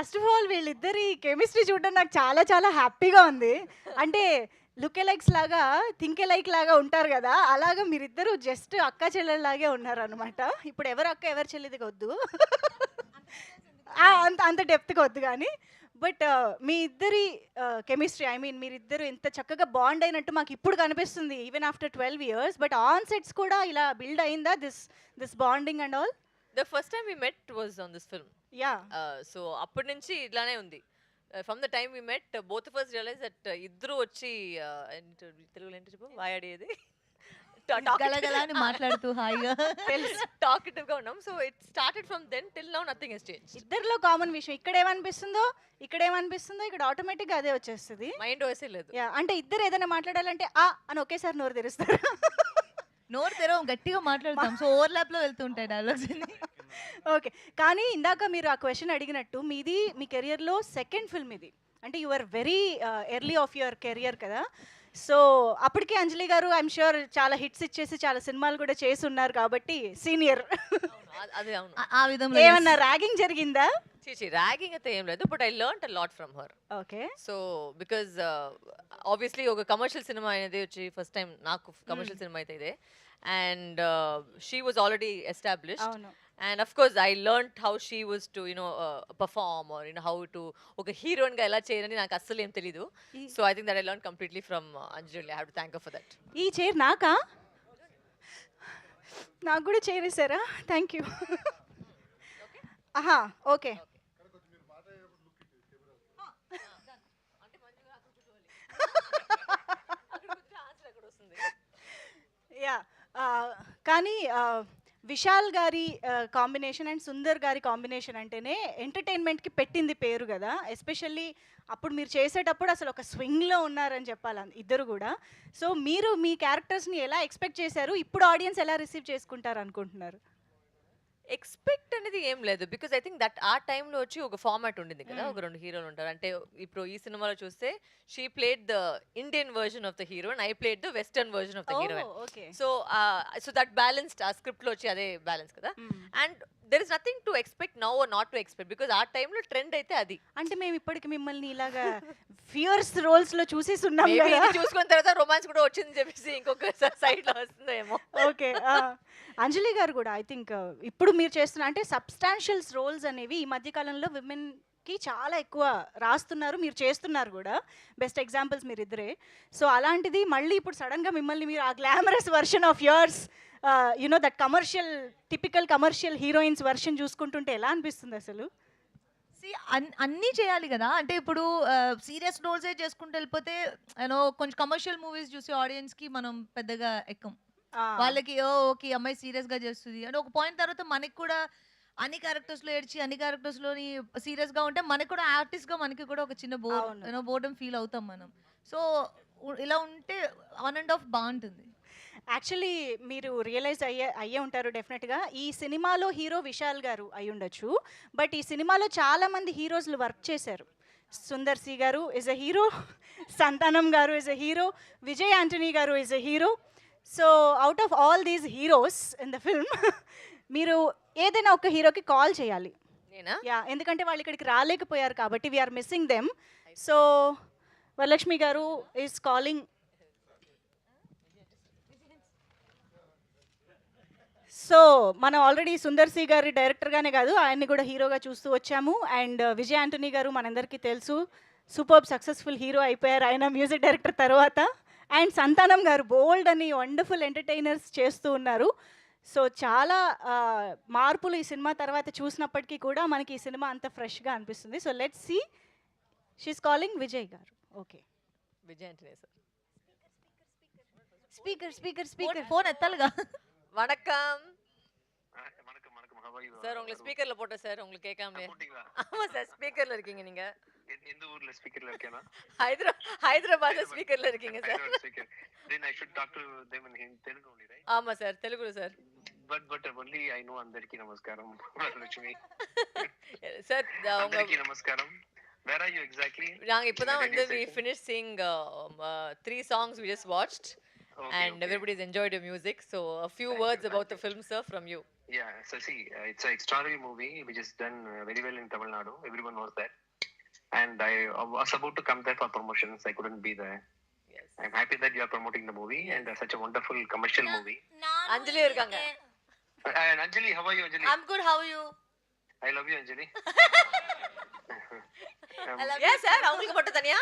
First of all వీళ్ళిద్దరి chemistry చూడడం నాకు చాలా చాలా హ్యాపీగా ఉంది. అంటే లుక్ ఎలైక్స్ లాగా, థింక్ ఎలైక్ లాగా ఉంటారు కదా! అలాగా మీరిద్దరూ జస్ట్ అక్కా చెల్లెల్లాగే ఉన్నారనమాట. ఇప్పుడు ఎవరు అక్క, ఎవరు చెల్లిది వద్దు. అంత అంత డెప్త్‌గా వద్దు గానీ. బట్ మీ ఇద్దరి కెమిస్ట్రీ ఐ మీన్ మీరిద్దరు ఇంత చక్కగా బాండ్ అయినట్టు మాకిప్పుడు కనిపిస్తుంది. Even after 12 years. But on sets కూడా ఇలా బిల్డ్ అయిందా this bonding and all? The first time we met was on this film. Yeah! So అప్పటి నుంచి ఇలానే ఉంది. From the time we met, both of us realized that ఇద్దరు వచ్చి తెలుగులో ఏంటి చెప్పు వాయాడేది గలగల అని మాట్లాడుతూ హాయిగా తెలుసు టాకెటివ్ గా ఉన్నాం. So it started from then till now nothing has change. ఇద్దరిలో కామన్ విషయం ఇక్కడేమనిపిస్తుందో, ఇక్కడేమనిపిస్తుందో ఇక్కడ ఆటోమేటిక్‌గా అదే వచ్చేస్తది. మైండ్ వేసే లేదు. యాహ్! అంటే ఇద్దరు ఏదైనా మాట్లాడాలంటే అని ఒకేసారి నోరు తెరుస్తారు. నోరు తెరవం గట్టిగా మాట్లాడతాం. సో ఓవర్‌లాప్ లో వెళ్తూ ఉంటాయి డైలాగ్స్ అన్ని. ఓకే. కానీ ఇందాక మీరు ఆ క్వెషన్ అడిగినట్టు మీది మీ కెరియర్‌లో సెకండ్ ఫిల్మ్ ఇది. అంటే you are very early of your career కదా! సో అప్పటికే అంజలి గారు ఐయామ్ ష్యూర్ చాలా హిట్స్ ఇచ్చేసి చాలా సినిమాలు కూడా చేసి ఉన్నారు కాబట్టి సీనియర్. అదే అవును. ఆ విధంలో ఏమన్నా ర్యాగింగ్ జరిగిందా? చీచి ర్యాగింగ్ అయితే ఏం లేదు. But I learned a lot from her. Okay. So because obviously ఒక కమర్షియల్ సినిమా అనేది వచ్చి ఫస్ట్ టైం నాకు కమర్షియల్ సినిమా అయితే ఇదే. And she was already established. అవును. And of course I learned how she was to perform or how to oka heroine ga ela cheyalani నాకు అస్సలు ఏం తెలీదు. So I think that I learned completely from Anjali. I have to thank her for that. ఈ chair నాకా? నాకు కూడా chair ఇస్తారా? Thank you. ఆహా ఓకే. యా కానీ విశాల్ గారి కాంబినేషన్ అండ్ సుందర్ గారి కాంబినేషన్ అంటేనే ఎంటర్టైన్మెంట్కి పెట్టింది పేరు కదా. ఎస్పెషల్లీ అప్పుడు మీరు చేసేటప్పుడు అసలు ఒక స్వింగ్లో ఉన్నారని చెప్పాలి ఇద్దరు కూడా. సో మీరు మీ క్యారెక్టర్స్ని ఎలా ఎక్స్పెక్ట్ చేశారు, ఇప్పుడు ఆడియన్స్ ఎలా రిసీవ్ చేసుకుంటారు అనుకుంటున్నారు? ఎక్స్పెక్ట్ అనేది ఏం లేదు. బికాజ్ ఐ థింక్ దట్ ఆ టైంలో వచ్చి ఒక ఫార్మాట్ ఉండింది కదా. ఒక రెండు హీరోలు ఉంటారు. అంటే ఇప్పుడు ఈ సినిమాలో చూస్తే she played the Indian version of the hero and I played the western version of the heroine. Okay. So that balanced ఆ స్క్రిప్ట్ లో వచ్చి అదే బ్యాలెన్స్ కదా. And there is nothing to expect now or not to expect because ఆ టైంలో trend అయితే అది. అంటే మేము ఇప్పటికి మిమ్మల్ని ఇలాగా ఫియర్స్ రోల్స్ లో చూసేసి ఉన్నాం Maybe కదా. ఇది చూసుకున్న తర్వాత రొమాన్స్ కూడా వచ్చింది చెప్పేసి ఇంకొక సైడ్ లో వస్తుందేమో. ఓకే. అంజలి గారు కూడా ఐ థింక్ ఇప్పుడు మీరు చేస్తున్న అంటే సబ్స్టాన్షియల్స్ రోల్స్ అనేవి ఈ మధ్య కాలంలో విమెన్కి చాలా ఎక్కువ రాస్తున్నారు, మీరు చేస్తున్నారు కూడా. బెస్ట్ ఎగ్జాంపుల్స్ మీరు ఇద్దరే. సో అలాంటిది మళ్ళీ ఇప్పుడు సడన్గా మిమ్మల్ని మీరు ఆ glamorous version of yours you know that commercial typical commercial heroines version చూసుకుంటుంటే ఎలా అనిపిస్తుంది అసలు? అన్నీ చేయాలి కదా. అంటే ఇప్పుడు సీరియస్ రోల్సే చేసుకుంటూ వెళ్ళిపోతే కొంచెం కమర్షియల్ మూవీస్ చూసి ఆడియన్స్ కి మనం పెద్దగా ఎక్కం. వాళ్ళకి ఓకే అమ్మాయి సీరియస్ గా చేస్తుంది అని ఒక పాయింట్ తర్వాత మనకి కూడా అన్ని క్యారెక్టర్స్ లో ఏడ్చి అన్ని క్యారెక్టర్స్ లోని సీరియస్ గా ఉంటే మనకి కూడా ఆర్టిస్ట్ గా మనకి కూడా ఒక చిన్న బోర్డం ఫీల్ అవుతాం మనం. సో ఇలా ఉంటే ఆన్ అండ్ ఆఫ్ బాగుంటుంది. యాక్చువల్లీ మీరు రియలైజ్ అయ్యే ఉంటారు డెఫినెట్గా. ఈ సినిమాలో హీరో విశాల్ గారు అయి ఉండొచ్చు. బట్ ఈ సినిమాలో చాలామంది హీరోస్లు వర్క్ చేశారు. Sundar C garu is a hero, Santhanam garu is a hero, Vijay Antony garu is a hero. So out of all these heroes in the film మీరు ఏదైనా ఒక హీరోకి కాల్ చేయాలి. నేనా? యా, ఎందుకంటే వాళ్ళు ఇక్కడికి రాలేకపోయారు కాబట్టి we're missing them. So Varalakshmi garu is calling. So మనం ఆల్రెడీ సుందర్ సి గారి డైరెక్టర్గానే కాదు ఆయన్ని కూడా హీరోగా చూస్తూ వచ్చాము. అండ్ విజయ్ ఆంటనీ గారు మనందరికీ తెలుసు, సూపర్ సక్సెస్ఫుల్ హీరో అయిపోయారు ఆయన మ్యూజిక్ డైరెక్టర్ తర్వాత. అండ్ సంతానం గారు బోల్డ్ అని వండర్ఫుల్ ఎంటర్టైనర్స్ చేస్తూ ఉన్నారు. సో చాలా మార్పులు ఈ సినిమా తర్వాత చూసినప్పటికీ కూడా మనకి ఈ సినిమా అంత ఫ్రెష్గా అనిపిస్తుంది. So let's see. She's calling Vijay garu. Okay. Vijay Antony sir. Speaker speaker speaker phone ఎత్తాలిగా. வணக்கம் வணக்கம் வணக்கம் ஹவாய் சார். உங்களை ஸ்பீக்கர்ல போட்டேன் சார், உங்களுக்கு கேட்காம. ஆமா சார், ஸ்பீக்கர்ல இருக்கீங்க நீங்க. எந்த ஊர்ல ஸ்பீக்கர்ல இருக்கேனா? ஹைதராபாத்ல ஸ்பீக்கர்ல இருக்கீங்க sir. Speaker. Then I should talk to them in Telugu only, right? ஆமா சார், தெலுங்குல sir. But only I know Andariki Namaskaram. Lakshmi. Sir உங்க Andariki Namaskaram. Where are you exactly? நாங்க இப்பதான் வந்து we finished seeing 3 songs we just watched. Okay, And okay. everybody's enjoyed your music. So a few words about the film, sir, from you. Yeah, so see, it's an extraordinary movie which is done very well in Tamil Nadu. Everyone knows that. And I was about to come there for promotions. I couldn't be there. Yes. I'm happy that you are promoting the movie and such a wonderful commercial movie. Anjali இருக்காங்க. And Anjali, how are you, Anjali? I'm good. How are you? I love you, Anjali. I love Yes you. sir, அவங்களுக்கு மட்டும் தனியா?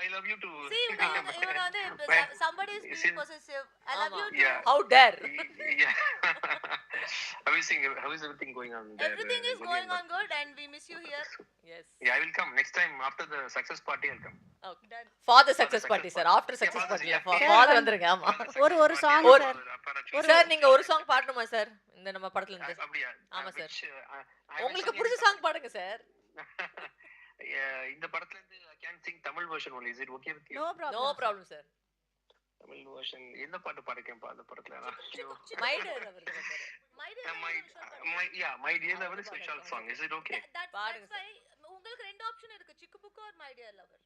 I love you too. See, even on somebody is being Sin- possessive. I love ஆமா. you too. Yeah. How dare? Yeah. How is everything going on there? Everything is Anjali, going and- on good, and we miss you here. Yes. Yeah, I will come next time after the success party. I'll come. Okay. For the For success the party success sir. party. After success Yeah, party. yeah. Father வந்துருங்க ஆமா. For the success ஒரு party, song, I'll sir. come for a sir நீங்க ஒரு song பாடணுமா sir இந்த நம்ம படத்துல இருந்து? அப்படியா? ஆமா sir. Which, I உங்களுக்கு actually- பிடிச்ச சாங் பாடுங்க சார். இந்த படத்துல இருந்து I can sing Tamil version only. Is it okay with you? No No problem problem sir. Tamil version என்ன பாட்டு பாடிருக்கேன் அந்த படத்துல? My dear அவர்கள் sir. My dear, my dear lover is Vishal song. Is it okay? that's பாடுங்க why உங்களுக்கு ரெண்டு option இருக்கு, சிக்கு book or my dear lover.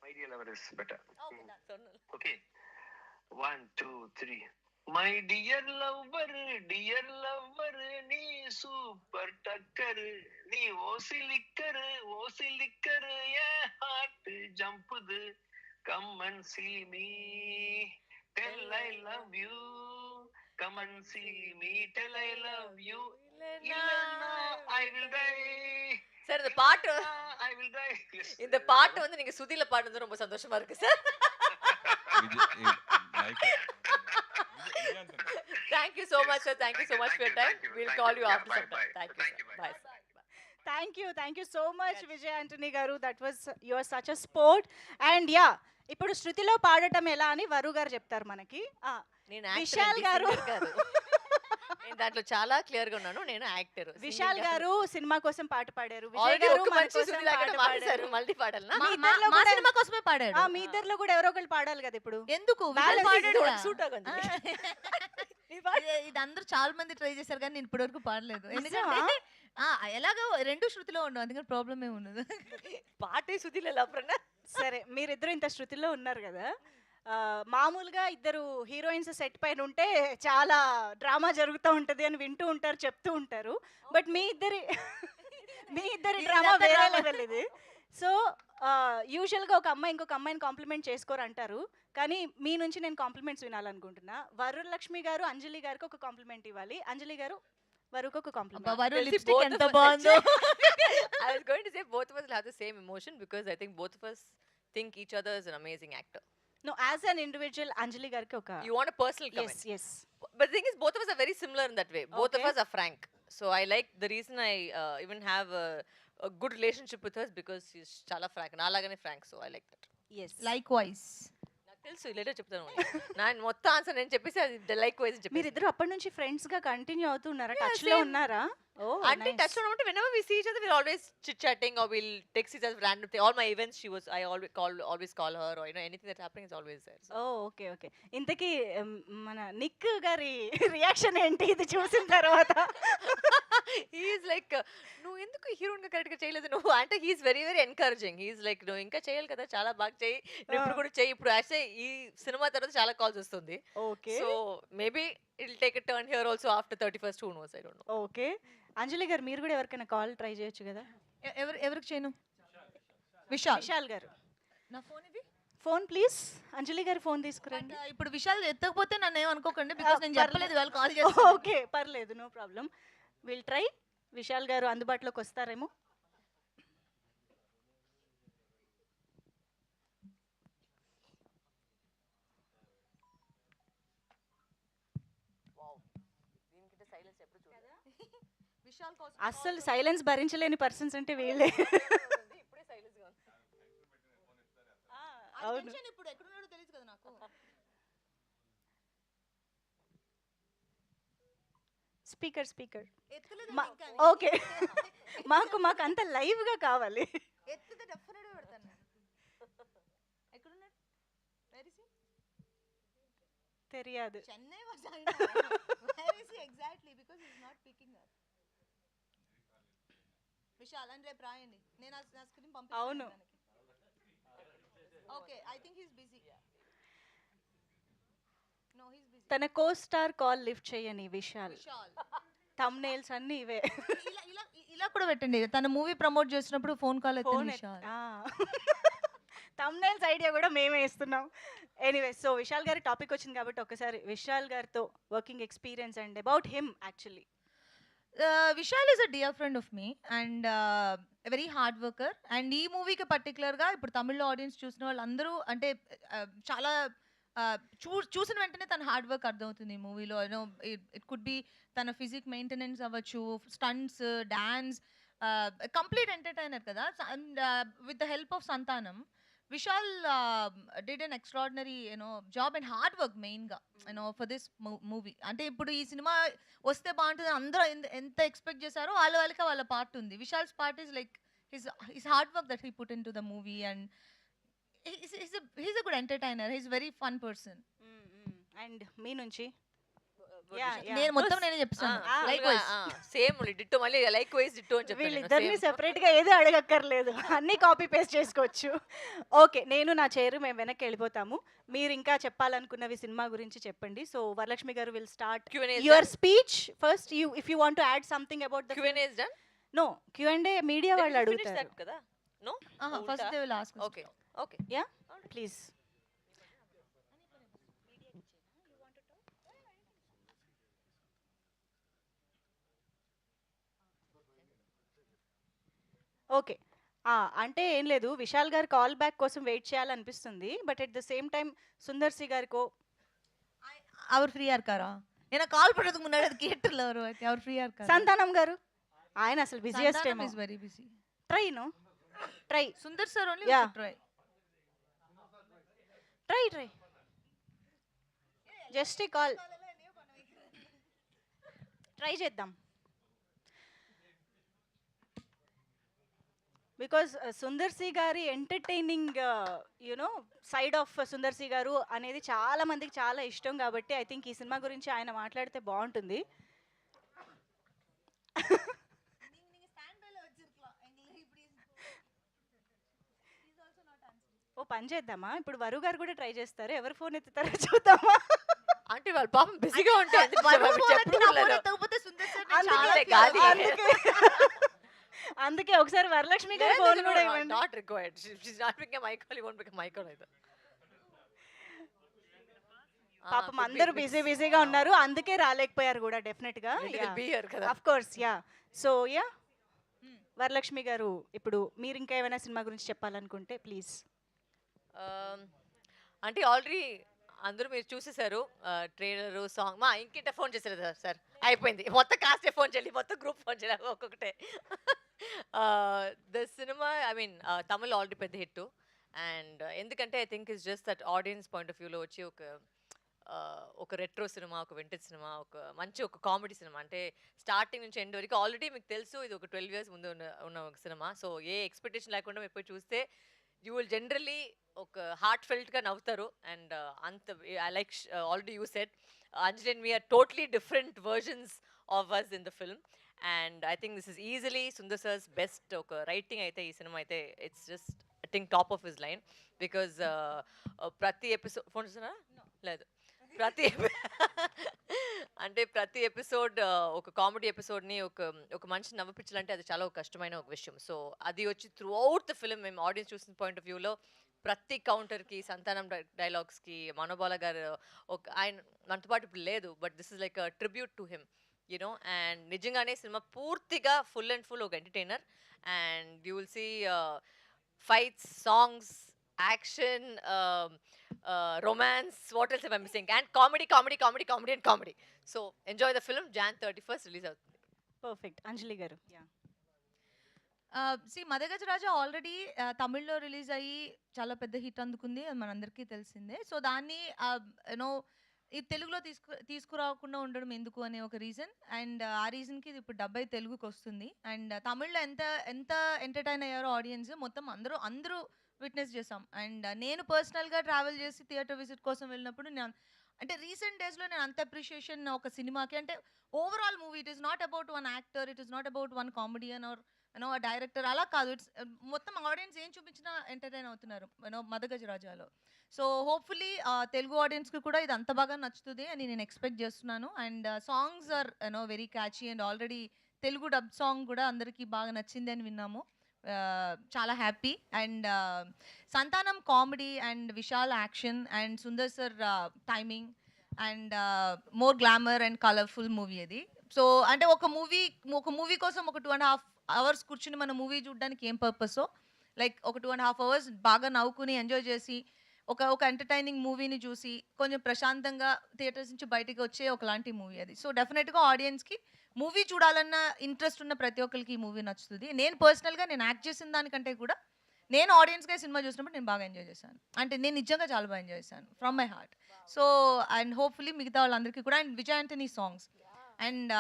My dear lover is better. Okay, done. சொன்னேன். Okay. 1, 2, 3. My dear lover, நீ super டக்கர், நீ ஓசிலிக்கர், என் heart ஜம்புது. Come and see me, tell I love you. Come and see me, tell I love you. இல்லன்னா I will die. Sir இந்த பாட்டு I will die. Yes. இந்த பாட்டு வந்து நீங்க சுதில பாடுனது ரொம்ப சந்தோஷமா இருக்கு sir. Thank you so much sir. Thank you so much for your time. We'll call you after some time. Thank you sir. Bye. Thank you so much Vijay Antony garu. That was your such a sport. And yeah, ఇప్పుడు శృతిలో పాడటం ఎలా అని వరు గారు చెప్తారు మనకి. నేను విశాల్ గారు నేను దాంట్లో చాలా క్లియర్ గా ఉన్నాను. నేను యాక్టర్. విశాల్ గారు సినిమా కోసం పాట పాడారు, విజయ్ గారు ఒక మన మంచి కోసం సుధీర్ లాగా పాట మాట్లాడారు. పాడారు. మళ్ళీ పాడాలనా? మీ ఇద్దరిలో మా కూడా- సినిమా కోసమే పాడాడు. మీ ఇద్దరిలో కూడా ఎవరో ఒకరు పాడాలి కదా ఇప్పుడు. ఎందుకు వాళ్ళ విశాల్ పాడాడు ఇది కదా. సూట్ ఆగండి. ఇది అందరూ చాలా మంది ట్రై చేశారు కానీ నేను ఇప్పటివరకు పాడలేదు. ఎందుకంటే నిజమా? ఎలాగో రెండు శృతిలో ఉండవు, అందుకని ప్రాబ్లం ఏమి ఉండదు. పాటే సుధీర్ ఎలా అప్పుడన్నా? సరే, మీరిద్దరు ఇంత శృతిలో ఉన్నారు కదా, మామూలుగా ఇద్దరు హీరోయిన్స్ సెట్ పైన ఉంటే చాలా డ్రామా జరుగుతూ ఉంటది అని వింటూ ఉంటారు, చెప్తూ ఉంటారు. బట్ మీ ఇద్దరి డ్రామా ఇదంతా వేరే drama. లెవెల్ ఇది. సో యూజువల్గా ఒక అమ్మాయి ఇంకొక అమ్మాయిని కాంప్లిమెంట్ చేసుకోరు అంటారు, కానీ మీ నుంచి నేను కాంప్లిమెంట్స్ వినాలనుకుంటున్నా. వరలక్ష్మి గారు అంజలి గారికి ఒక కాంప్లిమెంట్ ఇవ్వాలి, అంజలి గారు వరుకు ఒక కాంప్లిమెంట్. వరు తెలిసి లిప్స్టిక్ both ఎంత of us బాగుందో. I was going to say both of us will have the same emotion because I think both of us think each other is an amazing actor. No, as an individual Anjali గారికి ఒక You want a personal comment? Yes But the thing is, both of us are very similar in that way. Both of Okay. us are frank. So I like the reason I even have a good relationship with her is because she's chala frank. Nalagane frank. So I like that. Yes likewise. నాకు తెలుసు later చెప్తాను. నేను మొత్తం answer నేను చెప్పేసి అది like wise చెప్పేసి. మీరిద్దరు అప్పటి నుంచి ఫ్రెండ్స్ గా కంటిన్యూ అవుతున్నారా? Yeah, టచ్ లో same. ఉన్నారా? ఓ అంటే టచ్ లో ఉంటే whenever we see each other we'll always chit chatting or we'll text each other random thing. All my events I always call her or anything that's happening is always there. So. Oh okay okay. ఇంతకీ మన Nick గారి reaction ఏంటి ఇది చూసిన తర్వాత? He's like నువ్వు ఎందుకు heroine గా కరెక్ట్ గా చేయలేదు నువ్వు అంటే he's very very encouraging. He's like నువ్వు ఇంకా చేయాలి కదా, చాలా బాగా చేయి, నువ్వు ఇప్పుడు కూడా చేయి. ఇప్పుడు యాక్చువల్లీ ఈ సినిమా తర్వాత చాలా కాల్స్ వస్తుంది. Okay so maybe it take a turn here also after 31st, who knows, I don't know. Okay. Anjali garu మీరు కూడా ఎవరికైనా కాల్ ట్రై చేయొచ్చు కదా. ఎవరికి చేయను? విశాల్. విశాల్ గారు నా ఫోన్ ఇది. ఫోన్ ప్లీజ్, అంజలి గారి ఫోన్ తీసుకురండి. ఇప్పుడు విశాల్ ఎత్తకపోతే నన్ను ఏమనుకోకండి, బికాస్ నేను పర్లేదు. చెప్పలేదు వాళ్ళు కాల్ చేస్తారు. ఓకే పర్లేదు, no problem. Will try. Vishal garu అందుబాటులోకి వస్తారేమో. విశాల్ కోసం అస్సలు సైలెన్స్ భరించలేని పర్సన్స్ అంటే వీళ్ళే. ఇప్పుడే సైలెన్స్ గా ఉంది. అవును. టెన్షన్ ఇప్పుడు ఎక్కడ ఉన్నాడో తెలియదు కదా నాకు. Speaker speaker. ఎత్తలేదు మా- ఇంకా. ఓకే. మాకు అంత లైవ్ గా కావాలి. ఎత్తితే డెఫినెట్ గా పెడతాను నేను. ఎక్కడ ఉన్నాడు? Where is he? తెలియదు. Chennai was I know. Where is he exactly, because he is not picking up. Vishal అని రేపు రాయండి, నేను నా స్క్రీన్ పంపిస్తాను అవును. తనకి. Okay, I think he is busy. No, he is busy. తన కో స్టార్ కాల్ లిఫ్ట్ చేయని విశాల్. థంబ్నెయిల్స్ అన్నీ ఇవే. ఇలా కూడా పెట్టండి, తన మూవీ ప్రమోట్ చేసినప్పుడు ఫోన్ కాల్ ఫోన్ ఎత్తండి విశాల్. థంబ్నెయిల్స్ ఐడియా కూడా మేమే ఇస్తున్నాం. ఎనీవే, సో విశాల్ గారి టాపిక్ వచ్చింది కాబట్టి ఒకసారి విశాల్ గారితో working experience and about him actually. Vishal is a dear friend of me and very hard worker. And ఈ మూవీకి పర్టికులర్గా ఇప్పుడు తమిళ్లో ఆడియన్స్ చూసిన వాళ్ళందరూ అంటే చాలా చూసిన వెంటనే తన హార్డ్ వర్క్ అర్థమవుతుంది ఈ మూవీలో. యూనో ఇట్ కుడ్ బి తన ఫిజిక్ మెయింటెనెన్స్ అవ్వచ్చు, స్టంట్స్, డాన్స్, కంప్లీట్ ఎంటర్టైనర్ కదా. And with the help of సంతానం, Vishal did an extraordinary, job and hard work మెయిన్గా, for this movie. అంటే ఇప్పుడు ఈ సినిమా వస్తే బాగుంటుంది అందరూ ఎంత ఎక్స్పెక్ట్ చేశారో వాళ్ళకి వాళ్ళ పార్ట్ ఉంది. Vishal's part is like his hard work that he put in to the movie and he's a good entertainer. He's very fun person. And మీ నుంచి నేను మొత్తం నేనే చెప్తాను. Likewise. సేమ్ డిట్టో, మళ్ళీ లైక్ వైజ్ డిట్టో అని వీళ్ళిద్దరిని సెపరేట్గా ఏదో అడగక్కర్లేదు, అన్నీ కాపీ పేస్ట్ చేసుకోవచ్చు. ఓకే, నేను నా చైరు మేము వెనక్కి వెళ్ళిపోతాము. మీరు ఇంకా చెప్పాలనుకున్నవి సినిమా గురించి చెప్పండి. So Varalakshmi garu will start your speech first. If you want to add something about the Q&A is done. No Q&A media వాళ్ళు అడుగుతారు కదా. No, First they will ask us. okay. Yeah please. Okay, అంటే ఏం లేదు, విశాల్ గారి call back కోసం wait చేయాలనిపిస్తుంది. But at the same time Sundar C గారికో அவர் ஃப்ரீயா இருக்காரா? ஏன்னா கால் பண்றதுக்கு முன்னாடி அது கேட்டுல வரும். அவர் ஃப்ரீயா இருக்காரா? సంతానం గారు ఆయన అసలు బిజియెస్ట్ ఏమో. is very busy. Try try Sundar sir only Yeah. should try. Try just a call try చేద్దాం. Because Sundar C garu entertaining side of Sundar C garu అనేది చాలా మందికి చాలా ఇష్టం కాబట్టి ఐ థింక్ ఈ సినిమా గురించి ఆయన మాట్లాడితే బాగుంటుంది. ఓ పని చేద్దామా, ఇప్పుడు వరు గారు కూడా ట్రై చేస్తారు, ఎవరు ఫోన్ ఎత్తుతారో చూద్దామా. అంటే వాళ్ళు పాపం బిజీగా ఉంటే తగ్గిపోతే సుందర్ సార్ అందుకే ఒకసారి వరలక్ష్మి గారి ఫోన్ కూడా ఇవ్వండి. Not required. She's not picking my call, you won't pick my call either. పాపం అందరూ బిజీగా ఉన్నారు, అందుకే రాలేకపోయారు కూడా డెఫినెట్ గా. Of course yeah. So yeah Varalakshmi garu, ఇప్పుడు మీరు ఇంకా ఏమైనా సినిమా గురించి చెప్పాలనుకుంటే ప్లీజ్. అంటే ఆల్రెడీ అందరూ మీరు చూసేసారు ట్రైలర్, సాంగ్. మా ఇంకింట ఫోన్ చేశారు సార్, అయిపోయింది మొత్తం కాస్టే ఫోన్ చేయాలి, మొత్తం గ్రూప్ ఫోన్ చేయాలి ఒక్కొక్కటే. ద సినిమా ఐ మీన్ తమిళ్ ఆల్రెడీ పెద్ద హిట్. అండ్ ఎందుకంటే I think it's just that audience point of వ్యూలో వచ్చి ఒక రెట్రో సినిమా, ఒక వింటేజ్ సినిమా, ఒక మంచి ఒక కామెడీ సినిమా. అంటే స్టార్టింగ్ నుంచి ఎండ్ వరకు ఆల్రెడీ మీకు తెలుసు ఇది ఒక 12 years ముందు ఉన్న ఒక సినిమా. సో ఏ ఎక్స్పెక్టేషన్ లేకుండా మీరు పోయి చూస్తే యూ విల్ జనరలీ ఒక హార్ట్ ఫెల్ట్గా నవ్వుతారు. అండ్ అంత I like already you said Anjali and me are totally different versions of us in the film. And I think this is easily Sundar sir's best ఒక writing అయితే ఈ సినిమా అయితే. It's just I think top of his line. Because ప్రతి episode phone చూస్తున్నారా? లేదు, ప్రతి episode ఒక కామెడీ ఎపిసోడ్ని ఒక మనిషి నవ్విపించాలంటే అది చాలా కష్టమైన ఒక విషయం. సో అది వచ్చి త్రూ అవుట్ ద ఫిల్మ్ మేము ఆడియన్స్ చూసిన పాయింట్ ఆఫ్ వ్యూలో ప్రతి కౌంటర్కి, సంతానం డైలాగ్స్కి, మనోబాల గారు ఆయన మనతో పాటు ఇప్పుడు లేదు, but this is like a tribute to him you know. And నిజంగానే సినిమా పూర్తిగా ఫుల్ అండ్ ఫుల్ ఒక entertainer. And you will see fights, songs, action, romance, what else am I missing? And comedy and comedy. So enjoy the film. Jan 31st release అవుతుంది. Perfect. అంజలి గారు. మదగజ రాజా already తమిళ్లో release అయ్యి చాలా పెద్ద hit అందుకుంది, అది మనందరికీ తెలిసిందే. సో దాన్ని ఈ తెలుగులో తీసుకురాకుండా ఉండడం ఎందుకు అనే ఒక రీజన్. అండ్ ఆ రీజన్కి ఇది ఇప్పుడు డబ్బై తెలుగుకి వస్తుంది. అండ్ తమిళ్లో ఎంత ఎంటర్టైన్ అయ్యారో ఆడియన్స్ మొత్తం అందరూ విట్నెస్ చేసాం. అండ్ నేను పర్సనల్గా ట్రావెల్ చేసి థియేటర్ విజిట్ కోసం వెళ్ళినప్పుడు అంటే రీసెంట్ డేస్లో నేను అంత అప్రిషియేషన్ ఒక సినిమాకి, అంటే overall movie it is not about one actor, it is not about one comedian or director, అలా కాదు. ఇట్స్ మొత్తం ఆడియన్స్ ఏం చూపించినా ఎంటర్టైన్ అవుతున్నారు మదగజ రాజాలో. సో హోప్ఫుల్లీ తెలుగు ఆడియన్స్కి కూడా ఇది అంత బాగా నచ్చుతుంది అని నేను ఎక్స్పెక్ట్ చేస్తున్నాను. And songs are very catchy and already Telugu dub song కూడా అందరికీ బాగా నచ్చింది అని విన్నాము. చాలా happy. And Santhanam comedy and Vishal action and Sundar sir timing and more glamour and colourful movie అది. సో అంటే ఒక మూవీ కోసం ఒక 2.5 hours కూర్చుని మన మూవీ చూడడానికి ఏం పర్పసో, లైక్ ఒక 2.5 hours బాగా నవ్వుకుని ఎంజాయ్ చేసి ఒక ఎంటర్టైనింగ్ మూవీని చూసి కొంచెం ప్రశాంతంగా థియేటర్స్ నుంచి బయటికి వచ్చే ఒకలాంటి మూవీ అది. సో డెఫినెట్గా ఆడియన్స్కి మూవీ చూడాలన్న ఇంట్రెస్ట్ ఉన్న ప్రతి ఒక్కరికి ఈ మూవీ నచ్చుతుంది. నేను పర్సనల్గా నేను యాక్ట్ చేసిన దానికంటే కూడా నేను ఆడియన్స్గా సినిమా చూసినప్పుడు నేను బాగా ఎంజాయ్ చేశాను. అంటే నేను నిజంగా చాలా బాగా ఎంజాయ్ చేశాను from my heart. So and hopefully మిగతా వాళ్ళందరికీ కూడా. And Vijay Antony songs and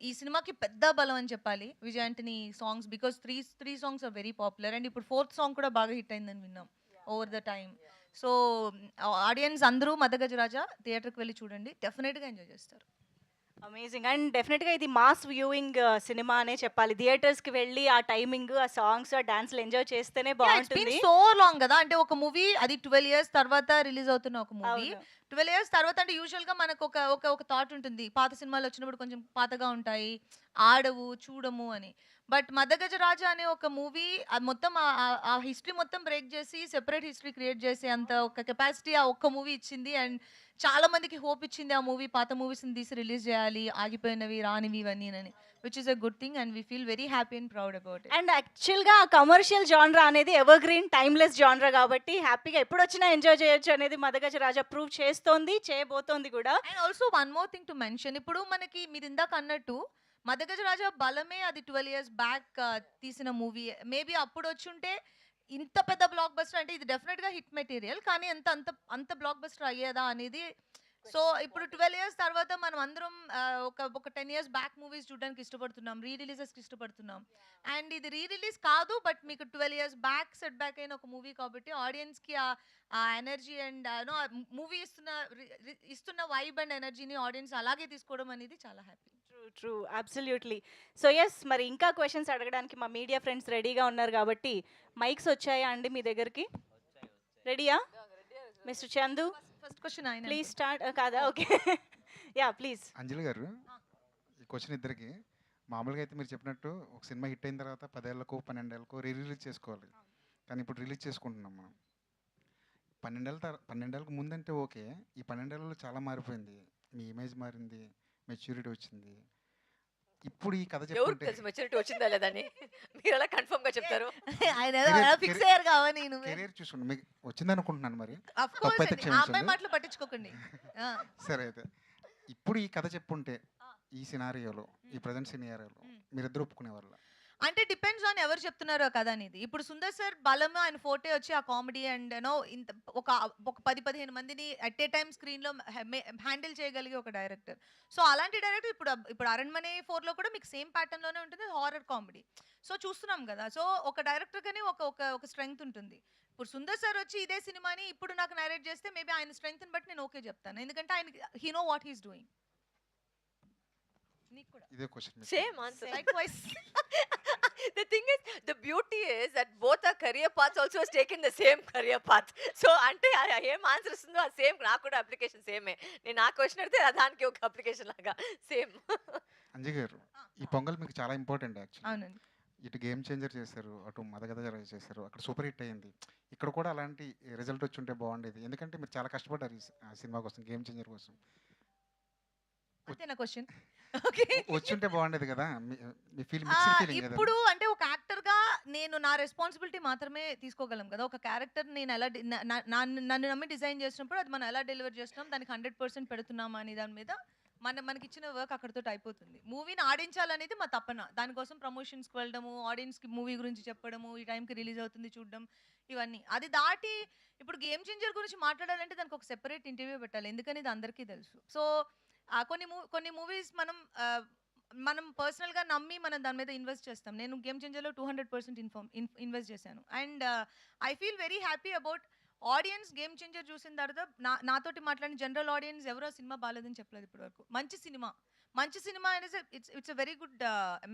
ఈ సినిమాకి పెద్ద బలం అని చెప్పాలి Vijay Antony songs, because three songs are very popular. And ఇప్పుడు 4th సాంగ్ కూడా బాగా హిట్ అయిందని విన్నాం over the time. So audience అందరూ మదగజరాజా థియేటర్కి వెళ్ళి చూడండి, డెఫినెట్గా ఎంజాయ్ చేస్తారు. అమేజింగ్. అండ్ డెఫినెట్గా ఇది మాస్ వ్యూయింగ్ సినిమా అనే చెప్పాలి. థియేటర్స్కి వెళ్ళి ఆ టైమింగ్, ఆ సాంగ్స్, ఆ డాన్స్లు ఎంజాయ్ చేస్తేనే బాగుంటుంది. సో లాంగ్ కదా, అంటే ఒక మూవీ అది 12 years తర్వాత రిలీజ్ అవుతున్న ఒక మూవీ. 12 years తర్వాత అంటే యూజువల్గా మనకు ఒక థాట్ ఉంటుంది, పాత సినిమాలు వచ్చినప్పుడు కొంచెం పాతగా ఉంటాయి, ఆడవు చూడము అని. బట్ మదగజరాజా అనే ఒక మూవీ మొత్తం ఆ హిస్టరీ మొత్తం బ్రేక్ చేసి సెపరేట్ హిస్టరీ క్రియేట్ చేసే అంత ఒక కెపాసిటీ ఆ ఒక్క మూవీ ఇచ్చింది. అండ్ చాలా మందికి హోప్ ఇచ్చింది ఆ మూవీ, పాత మూవీస్ని తీసి రిలీజ్ చేయాలి, ఆగిపోయినవి రానివి ఇవన్నీ అని, which is a good thing. And we feel very happy and proud about it. And యాక్చువల్గా కమర్షియల్ జాన్రా అనేది ఎవర్ గ్రీన్ టైమ్లెస్ జాన్రా కాబట్టి హ్యాపీగా ఎప్పుడు వచ్చినా ఎంజాయ్ చేయొచ్చు అనేది మదగజరాజా ప్రూవ్ చేస్తోంది, చేయబోతోంది కూడా. And also one more thing to mention, ఇప్పుడు మనకి మీరు ఇందాక అన్నట్టు మదగజరాజా బలమే అది 12 years బ్యాక్ తీసిన మూవీ. మేబీ అప్పుడు వచ్చుంటే ఇంత పెద్ద బ్లాక్ బస్టర్, అంటే ఇది డెఫినెట్గా హిట్ మెటీరియల్, కానీ అంత అంత అంత బ్లాక్ బస్టర్ అయ్యేదా అనేది. సో ఇప్పుడు 12 years తర్వాత మనం అందరం ఒక 10 years బ్యాక్ మూవీస్ చూడడానికి ఇష్టపడుతున్నాం, రిలీజెస్కి ఇష్టపడుతున్నాం. అండ్ ఇది రిలీజ్ కాదు, బట్ మీకు 12 years బ్యాక్ సెట్ బ్యాక్ అయిన ఒక మూవీ కాబట్టి ఆడియన్స్కి ఆ ఎనర్జీ అండ్ మూవీ ఇస్తున్న వైబ్ అండ్ ఎనర్జీని ఆడియన్స్ అలాగే తీసుకోవడం అనేది చాలా happy. True, absolutely. So yes, మరి ఇంకా క్వశ్చన్స్ అడగడానికి మా మీడియా ఫ్రెండ్స్ రెడీగా ఉన్నారు కాబట్టి మైక్స్ వచ్చాయా అండి మీ దగ్గరికి? రెడీయా మిస్టర్ చందు? ఫస్ట్ క్వశ్చన్ ఆయన ప్లీజ్ స్టార్ట్. కాదా? Okay. Yeah please. Anjali garu, ఈ క్వశ్చన్ ఇద్దరికి. మామూలుగా అయితే మీరు చెప్పినట్టు ఒక సినిమా హిట్ అయిన తర్వాత 10 ఏళ్ళకో 12 ఏళ్ళకో రిలీజ్ చేసుకోవాలి, కానీ ఇప్పుడు రిలీజ్ చేసుకుంటున్నాం మనం. 12 ఏళ్ళకు ముందంటే ఓకే, ఈ 12 ఏళ్ళలో చాలా మారిపోయింది, మీ ఇమేజ్ మారింది, మెచ్యూరిటీ వచ్చింది. ఇప్పుడు ఈ కథ ఎవరికి చెప్పుకుంటే తెలుసు మెచ్యూరిటీ వచ్చిందా లేదని? మీరు ఎలా కన్ఫర్మ్ గా చెప్తారు? ఆయన ఫిక్స్ అయ్యారు కావాలి. నేను కెరీర్ చూసుకోండి, మీకు వచ్చింది అనుకుంటున్నాను. మరి అఫ్ కోర్స్ తప్పైతే ఆ క్షమించండి. అమ్మాయి మాటలు పట్టించుకోకండి. సరే, అయితే ఇప్పుడు ఈ కథ చెప్పుంటే ఈ సినారియోలో, ఈ ప్రజెంట్ సినారియోలో మీరిద్దరు ఒప్పుకునేవాళ్ళ? అంటే డిపెండ్స్ ఆన్ ఎవరు చెప్తున్నారో కదా అనేది. ఇప్పుడు సుందర్ సార్ బలం ఆయన ఫోర్టే వచ్చి ఆ కామెడీ అండ్ ఇంత ఒక 10-15 మందిని అట్ ఏ టైమ్ స్క్రీన్లో హ్యాండిల్ చేయగలిగే ఒక డైరెక్టర్. సో అలాంటి డైరెక్టర్ ఇప్పుడు అరణ్మనే 4లో కూడా మీకు సేమ్ ప్యాటర్న్లోనే ఉంటుంది, హారర్ కామెడీ. సో చూస్తున్నాం కదా, సో ఒక డైరెక్టర్ కానీ ఒక స్ట్రెంగ్త్ ఉంటుంది. ఇప్పుడు సుందర్ సార్ వచ్చి ఇదే సినిమాని ఇప్పుడు నాకు నరేట్ చేస్తే మేబీ ఆయన స్ట్రెంగ్త్ని బట్టి నేను ఓకే చెప్తాను, ఎందుకంటే ఆయన he know what he's doing. నీకు కూడా ఇదే question. Same answer. Likewise. The thing is, the beauty is that both our career paths also has taken the same career path. So అంటే ఏం ఆన్సర్ ఇస్తుందో ఆ సేమ్ నాకు కూడా అప్లికేషన్ సేమే. నేను ఆ క్వశ్చన్ అడితే దానికి ఒక అప్లికేషన్ లాగా సేమ్. అంజలి గారు, ఈ పొంగల్ మీకు చాలా ఇంపార్టెంట్ యాక్చువల్లీ. అవునండి. ఇటు గేమ్ చేంజర్ చేశారు, అటు మదగజరాజ చేశారు, అక్కడ సూపర్ హిట్ అయింది. ఇక్కడ కూడా అలాంటి రిజల్ట్ వచ్చి ఉంటే బాగుండేది, ఎందుకంటే మీరు చాలా కష్టపడ్డారు ఈ సినిమా కోసం, గేమ్ చేంజర్ కోసం. అంతే నా క్వశ్చన్. ఓకే, వచ్చుంటే బాగుండేది కదా, మీ ఫీలింగ్ మిక్స్డ్ ఫీలింగ్ కదా. ఇప్పుడు అంటే ఒక యాక్టర్ గా నేను నా రెస్పాన్సిబిలిటీ మాత్రమే తీసుకోగలం కదా. ఒక క్యారెక్టర్ నేను ఎలా నన్ను నమ్మి డిజైన్ చేసినప్పుడు అది మనం ఎలా డెలివర్ చేస్తున్నాం, దానికి 100% పెడుతున్నామా అనే దాని మీద మనకి ఇచ్చిన వర్క్ అక్కడితో అయిపోతుంది. మూవీని ఆడించాలనేది మా తపన. దానికోసం ప్రమోషన్స్కి వెళ్ళడము, ఆడియన్స్కి మూవీ గురించి చెప్పడము, ఈ టైంకి రిలీజ్ అవుతుంది చూడడం, ఇవన్నీ. అది దాటి ఇప్పుడు గేమ్ చేంజర్ గురించి మాట్లాడాలంటే దానికి ఒక సెపరేట్ ఇంటర్వ్యూ పెట్టాలి, ఎందుకని ఇది అందరికీ తెలుసు. సో కొన్ని మూవీస్ మనం పర్సనల్గా నమ్మి మనం దాని మీద ఇన్వెస్ట్ చేస్తాం. నేను గేమ్ చేంజర్లో 200% ఇన్వెస్ట్ చేశాను. And I feel very happy about audience game changer చూసిన తర్వాత నాతోటి మాట్లాడిన జనరల్ ఆడియన్స్ ఎవరో సినిమా బాగాలేదని చెప్పలేదు ఇప్పటి వరకు. మంచి సినిమా అనేది it's a very good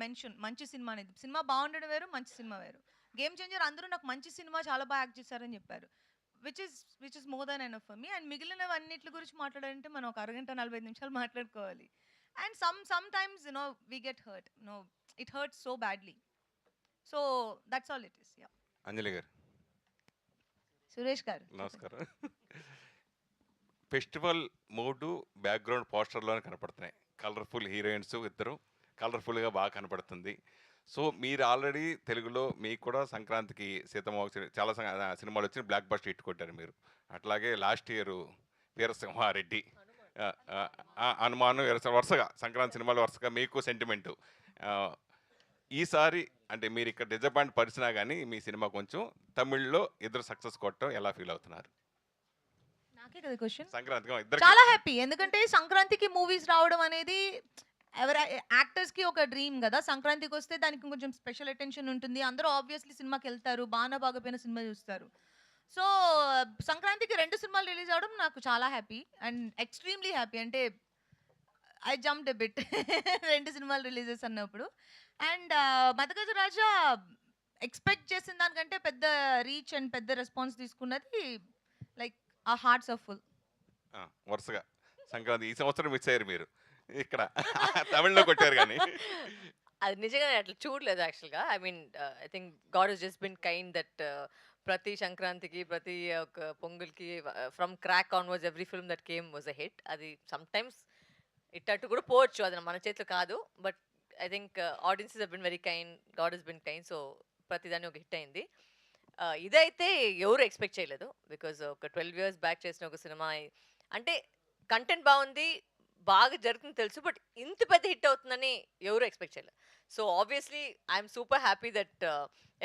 mention. మంచి సినిమా అనేది, సినిమా బాగుండడం వేరు, మంచి సినిమా వేరు. గేమ్ చేంజర్ అందరూ నాకు మంచి సినిమా, చాలా బాగా యాక్ట్ చేశారని చెప్పారు. Which is more than enough for me. And మిగిలినవన్నిటి గురించి మాట్లాడాలంటే మనం ఒక అరగంట 45 నిమిషాలు మాట్లాడుకోవాలి. And sometimes we get hurt, it hurts so badly. So that's all it is. Yeah. Anjali garu Suresh గారు నమస్కారం. ఫెస్టివల్ మూడు బ్యాక్గ్రౌండ్ పోస్టర్లోనే కనపడుతున్నాయి. కలర్ఫుల్ హీరోయిన్స్ ఇద్దరు, కలర్ఫుల్గా బాగా కనపడుతుంది. సో మీరు ఆల్రెడీ తెలుగులో మీకు కూడా సంక్రాంతికి సీతమ్మ చాలా సినిమాలు వచ్చి బ్లాక్ బస్టర్ హిట్ కొట్టారు మీరు. అట్లాగే లాస్ట్ ఇయర్ వీరసింహారెడ్డి, హనుమాను, వరుసగా సంక్రాంతి సినిమాలు వరుసగా మీకు సెంటిమెంటు. ఈసారి అంటే మీరు ఇక్కడ డిజపాయింట్ పరిచినా కానీ మీ సినిమా కొంచెం తమిళ్లో ఇద్దరు సక్సెస్ కొట్టడం ఎలా ఫీల్ అవుతున్నారు? నాకే కదా క్వశ్చన్. సంక్రాంతికి ఇద్దరు చాలా హ్యాపీ, ఎందుకంటే సంక్రాంతికి మూవీస్ రావడం అనేది యాక్టర్స్కి ఒక డ్రీమ్ కదా. సంక్రాంతికి వస్తే దానికి కొంచెం స్పెషల్ అటెన్షన్ ఉంటుంది. అందరూ ఆబ్వియస్లీ సినిమాకి వెళ్తారు, బాగాపోయిన సినిమా చూస్తారు. సో సంక్రాంతికి 2 సినిమాలు రిలీజ్ అవడం నాకు చాలా హ్యాపీ అండ్ ఎక్స్ట్రీమ్లీ హ్యాపీ. అంటే ఐ జంప్డ్ ఎ బిట్ 2 సినిమాలు రిలీజెస్ అన్నప్పుడు. అండ్ మదగజ రాజా ఎక్స్పెక్ట్ చేసిన దానికంటే పెద్ద రీచ్ అండ్ పెద్ద రెస్పాన్స్ తీసుకున్నది. లైక్ ఆ హార్ట్స్ ఆర్ ఫుల్. వరుసగా సంక్రాంతి ఈ సంవత్సరం మిస్ అయ్యారు మీరు, ఇక్కడ తమిళ్లో కొట్టారు కానీ. అది నిజంగానే అట్లా చూడలేదు యాక్చువల్గా. I mean I think God he's just been kind that ప్రతి సంక్రాంతికి ప్రతి ఒక పొంగల్కి from Krack onwards every film that came was a hit. అది సమ్ టైమ్స్ ఇట్టట్టు కూడా పోవచ్చు, అది మన చేతిలో కాదు. But I think audiences have been very kind, God he's been kind. So ప్రతిదాన్ని ఒక హిట్ అయింది. ఇదైతే ఎవరు ఎక్స్పెక్ట్ చేయలేదు. బికాజ్ ఒక 12 years బ్యాక్ చేసిన ఒక సినిమా అంటే కంటెంట్ బాగుంది, బాగా జరుగుతుంది తెలుసు, బట్ ఇంత పెద్ద హిట్ అవుతుందని ఎవరు ఎక్స్పెక్ట్ చేయలేదు. So obviously I'm super happy that